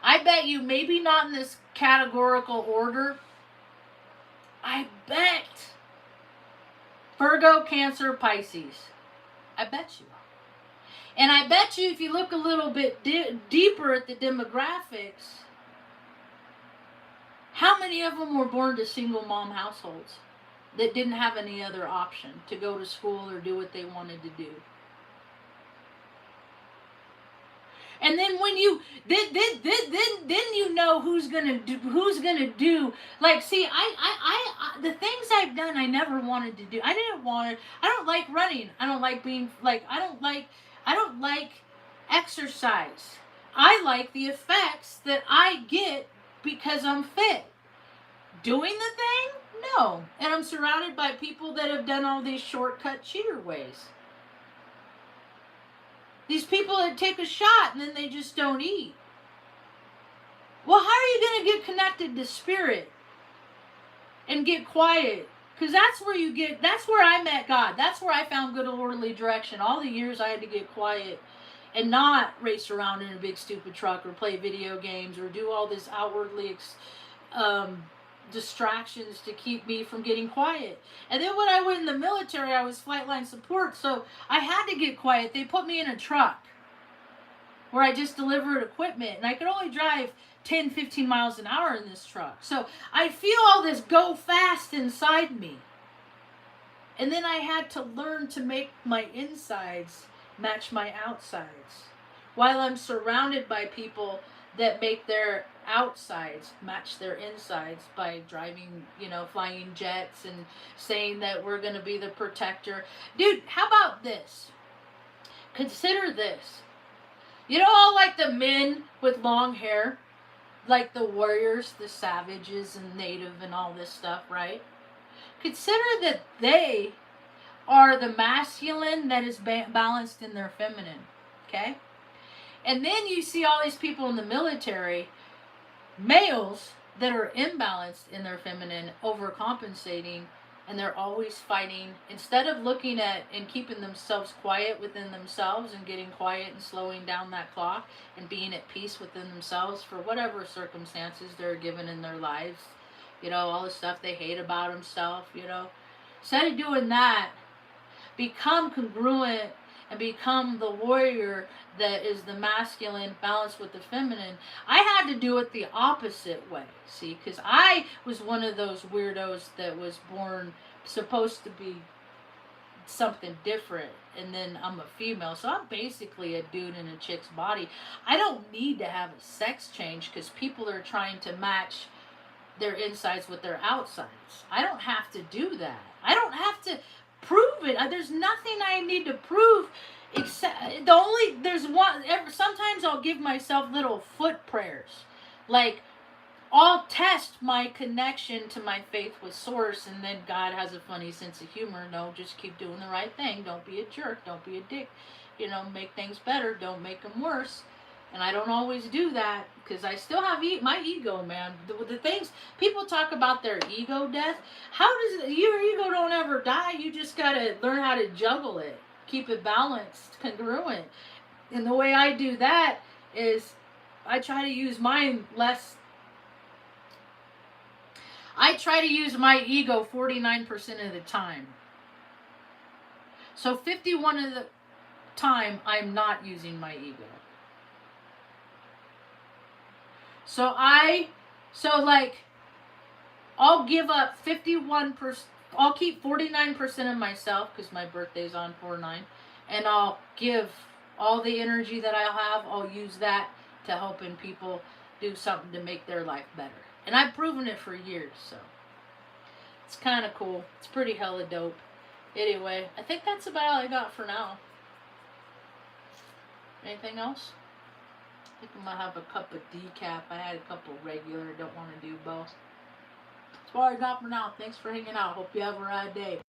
I bet you, maybe not in this categorical order, I bet Virgo, Cancer, Pisces. I bet you. And I bet you if you look a little bit deeper at the demographics, how many of them were born to single mom households that didn't have any other option to go to school or do what they wanted to do? And then when you then you know who's gonna do. Like, see, I the things I've done I never wanted to do. I don't like running. I don't like being like I don't like exercise. I like the effects that I get because I'm fit. Doing the thing? No. And I'm surrounded by people that have done all these shortcut cheater ways. These people that take a shot and then they just don't eat. Well, how are you going to get connected to spirit and get quiet? Because that's where I met God. That's where I found good orderly direction. All the years I had to get quiet and not race around in a big stupid truck or play video games or do all this outwardly distractions to keep me from getting quiet. And then when I went in the military, I was flight line support, so I had to get quiet. They put me in a truck where I just delivered equipment, and I could only drive 10, 15 miles an hour in this truck. So I feel all this go fast inside me. And then I had to learn to make my insides match my outsides, while I'm surrounded by people that make their outsides match their insides by driving, flying jets and saying that we're going to be the protector. Dude, how about this? Consider this. You know all like the men with long hair? Like the warriors, the savages and native and all this stuff, right? Consider that they are the masculine that is balanced in their feminine, okay? And then you see all these people in the military, males that are imbalanced in their feminine, overcompensating, and they're always fighting. Instead of looking at and keeping themselves quiet within themselves and getting quiet and slowing down that clock and being at peace within themselves for whatever circumstances they're given in their lives, all the stuff they hate about themselves, Instead of doing that, become congruent and become the warrior that is the masculine balanced with the feminine. I had to do it the opposite way, see, because I was one of those weirdos that was born supposed to be something different, and then I'm a female, so I'm basically a dude in a chick's body. I don't need to have a sex change because people are trying to match their insides with their outsides. I don't have to do that. I don't have to prove it. There's nothing I need to prove. Except sometimes I'll give myself little foot prayers, like I'll test my connection to my faith with source, and then God has a funny sense of humor. No, just keep doing the right thing. Don't be a jerk. Don't be a dick. Make things better. Don't make them worse. And I don't always do that because I still have my ego, man. The things people talk about their ego death. How does your ego don't ever die? You just gotta learn how to juggle it. Keep it balanced, congruent. And the way I do that is I try to use mine less. I try to use my ego 49% of the time. So 51% of the time, I'm not using my ego. I'll give up 51%. I'll keep 49% of myself because my birthday's on 4/9, and I'll give all the energy that I'll have. I'll use that to helping people do something to make their life better. And I've proven it for years, so it's kind of cool. It's pretty hella dope. Anyway, I think that's about all I got for now. Anything else? I think I'm gonna have a cup of decaf. I had a couple regular. Don't want to do both. That's all I got for now. Thanks for hanging out. Hope you have a rad day.